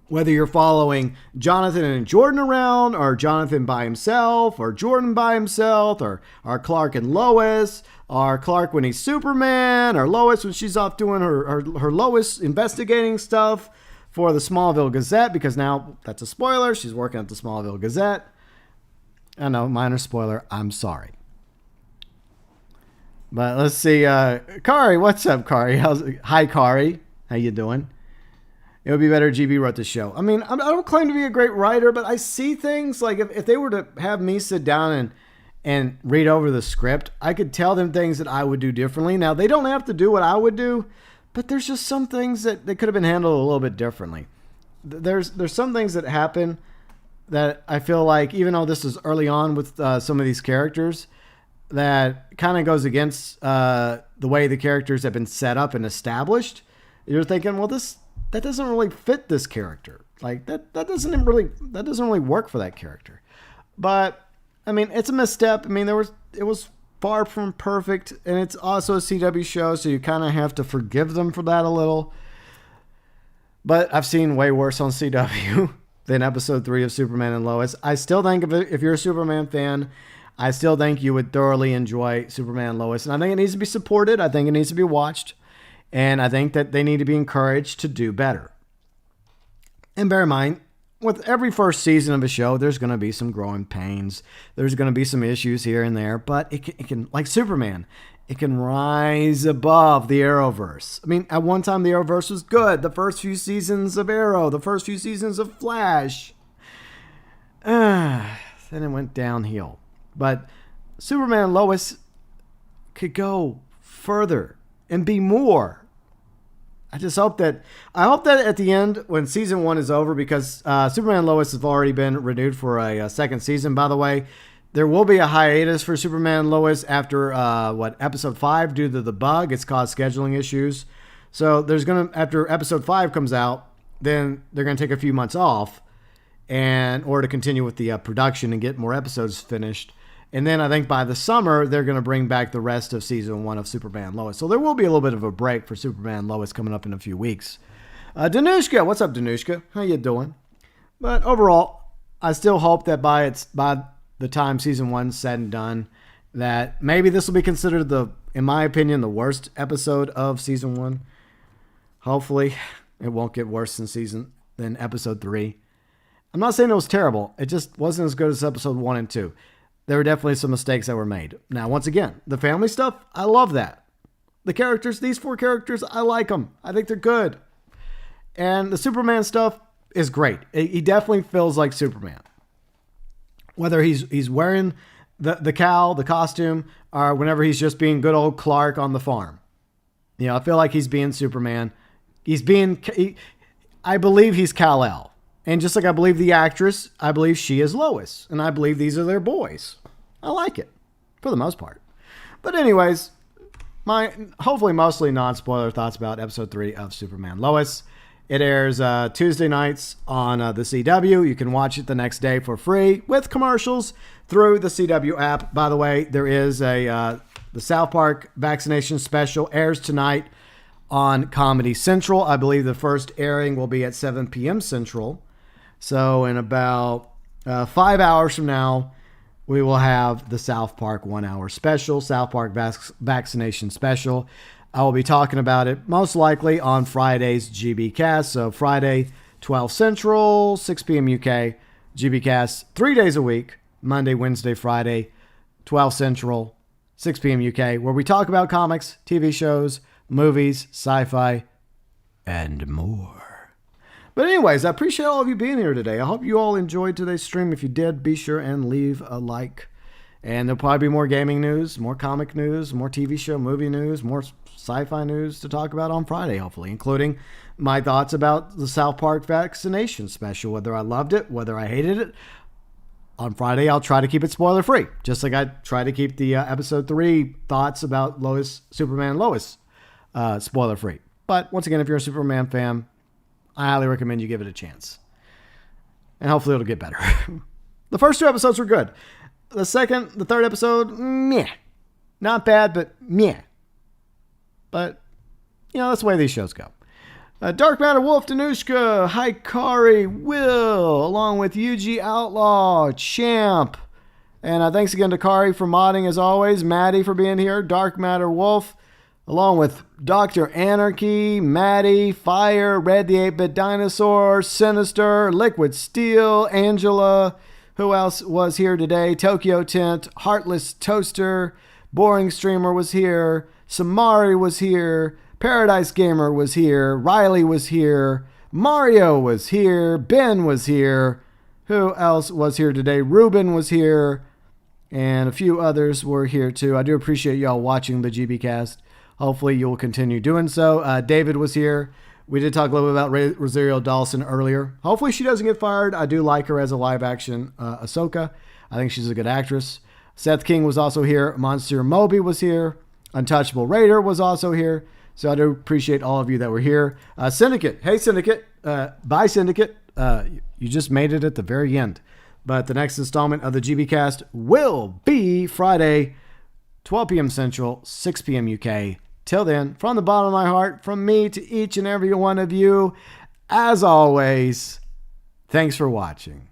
Whether you're following Jonathan and Jordan around, or Jonathan by himself, or Jordan by himself, or Clark and Lois, or Clark when he's Superman, or Lois when she's off doing her Lois investigating stuff for the Smallville Gazette, because now that's a spoiler. She's working at the Smallville Gazette. I know, minor spoiler. I'm sorry. But let's see. Kari, what's up, Kari? Hi, Kari. How you doing? It would be better if GB wrote the show. I mean, I don't claim to be a great writer, but I see things like if they were to have me sit down and read over the script, I could tell them things that I would do differently. Now, they don't have to do what I would do, but there's just some things that could have been handled a little bit differently. There's some things that happen that I feel like, even though this is early on with some of these characters, that kind of goes against the way the characters have been set up and established, you're thinking, well, that doesn't really fit this character. Like that doesn't really work for that character. But I mean, it's a misstep. I mean, it was far from perfect, and it's also a CW show, so you kind of have to forgive them for that a little. But I've seen way worse on CW than episode 3 of Superman and Lois. I still think if you're a Superman fan, I still think you would thoroughly enjoy Superman and Lois. And I think it needs to be supported. I think it needs to be watched. And I think that they need to be encouraged to do better. And bear in mind, with every first season of a show, there's going to be some growing pains. There's going to be some issues here and there. But it can, like Superman, it can rise above the Arrowverse. I mean, at one time, the Arrowverse was good. The first few seasons of Arrow, the first few seasons of Flash. Then it went downhill. But Superman and Lois could go further and be more. I hope that at the end, when season 1 is over, because Superman and Lois have already been renewed for a second season, by the way. There will be a hiatus for Superman and Lois after episode 5 due to the bug. It's caused scheduling issues. So after episode 5 comes out, then they're gonna take a few months off, or to continue with the production and get more episodes finished. And then I think by the summer, they're going to bring back the rest of season 1 of Superman and Lois. So there will be a little bit of a break for Superman and Lois coming up in a few weeks. Danushka, what's up, Danushka? How you doing? But overall, I still hope that by the time season 1's said and done, that maybe this will be considered in my opinion, the worst episode of season 1. Hopefully, it won't get worse than episode 3. I'm not saying it was terrible. It just wasn't as good as episode 1 and 2. There were definitely some mistakes that were made. Now, once again, the family stuff, I love that. The characters, these 4 characters, I like them. I think they're good. And the Superman stuff is great. He definitely feels like Superman. Whether he's wearing the cowl, the costume, or whenever he's just being good old Clark on the farm. You know, I feel like he's being Superman. I believe he's Kal-El. And just like I believe the actress, I believe she is Lois. And I believe these are their boys. I like it, for the most part. But anyways, my hopefully mostly non-spoiler thoughts about episode 3 of Superman Lois. It airs Tuesday nights on the CW. You can watch it the next day for free with commercials through the CW app. By the way, there is the South Park vaccination special airs tonight on Comedy Central. I believe the first airing will be at 7 p.m. Central. So in about 5 hours from now, we will have the South Park 1 hour special, South Park vaccination special. I will be talking about it most likely on Friday's GBcast. So Friday, 12 Central, 6 p.m. UK, GBcast 3 days a week, Monday, Wednesday, Friday, 12 Central, 6 p.m. UK, where we talk about comics, TV shows, movies, sci-fi, and more. But anyways, I appreciate all of you being here today. I hope you all enjoyed today's stream. If you did, be sure and leave a like. And there'll probably be more gaming news, more comic news, more TV show, movie news, more sci-fi news to talk about on Friday, hopefully, including my thoughts about the South Park vaccination special, whether I loved it, whether I hated it. On Friday, I'll try to keep it spoiler-free, just like I try to keep the episode 3 thoughts about Superman Lois spoiler-free. But once again, if you're a Superman fan, I highly recommend you give it a chance. And hopefully it'll get better. The first 2 episodes were good. The third episode, meh. Not bad, but meh. But, that's the way these shows go. Dark MatterWolf, Danushka, Hikari, Will, along with UG Outlaw, Champ. And thanks again to Kari for modding as always. Maddie for being here. Dark MatterWolf, along with Dr. Anarchy, Maddie, Fire, Red the 8-Bit Dinosaur, Sinister, Liquid Steel, Angela. Who else was here today? ToykoTent, Heartless Toaster, Boring Streamer was here. Samari was here. Paradise Gamer was here. Riley was here. Mario was here. Ben was here. Who else was here today? Ruben was here. And a few others were here too. I do appreciate y'all watching the GBcast. Hopefully you'll continue doing so. David was here. We did talk a little bit about Rosario Dawson earlier. Hopefully she doesn't get fired. I do like her as a live action Ahsoka. I think she's a good actress. Seth King was also here. Monsieur Moby was here. Untouchable Raider was also here. So I do appreciate all of you that were here. Syndicate. Hey, Syndicate. Bye, Syndicate. You just made it at the very end. But the next installment of the GB Cast will be Friday, 12 p.m. Central, 6 p.m. UK. Till then, from the bottom of my heart, from me to each and every one of you, as always, thanks for watching.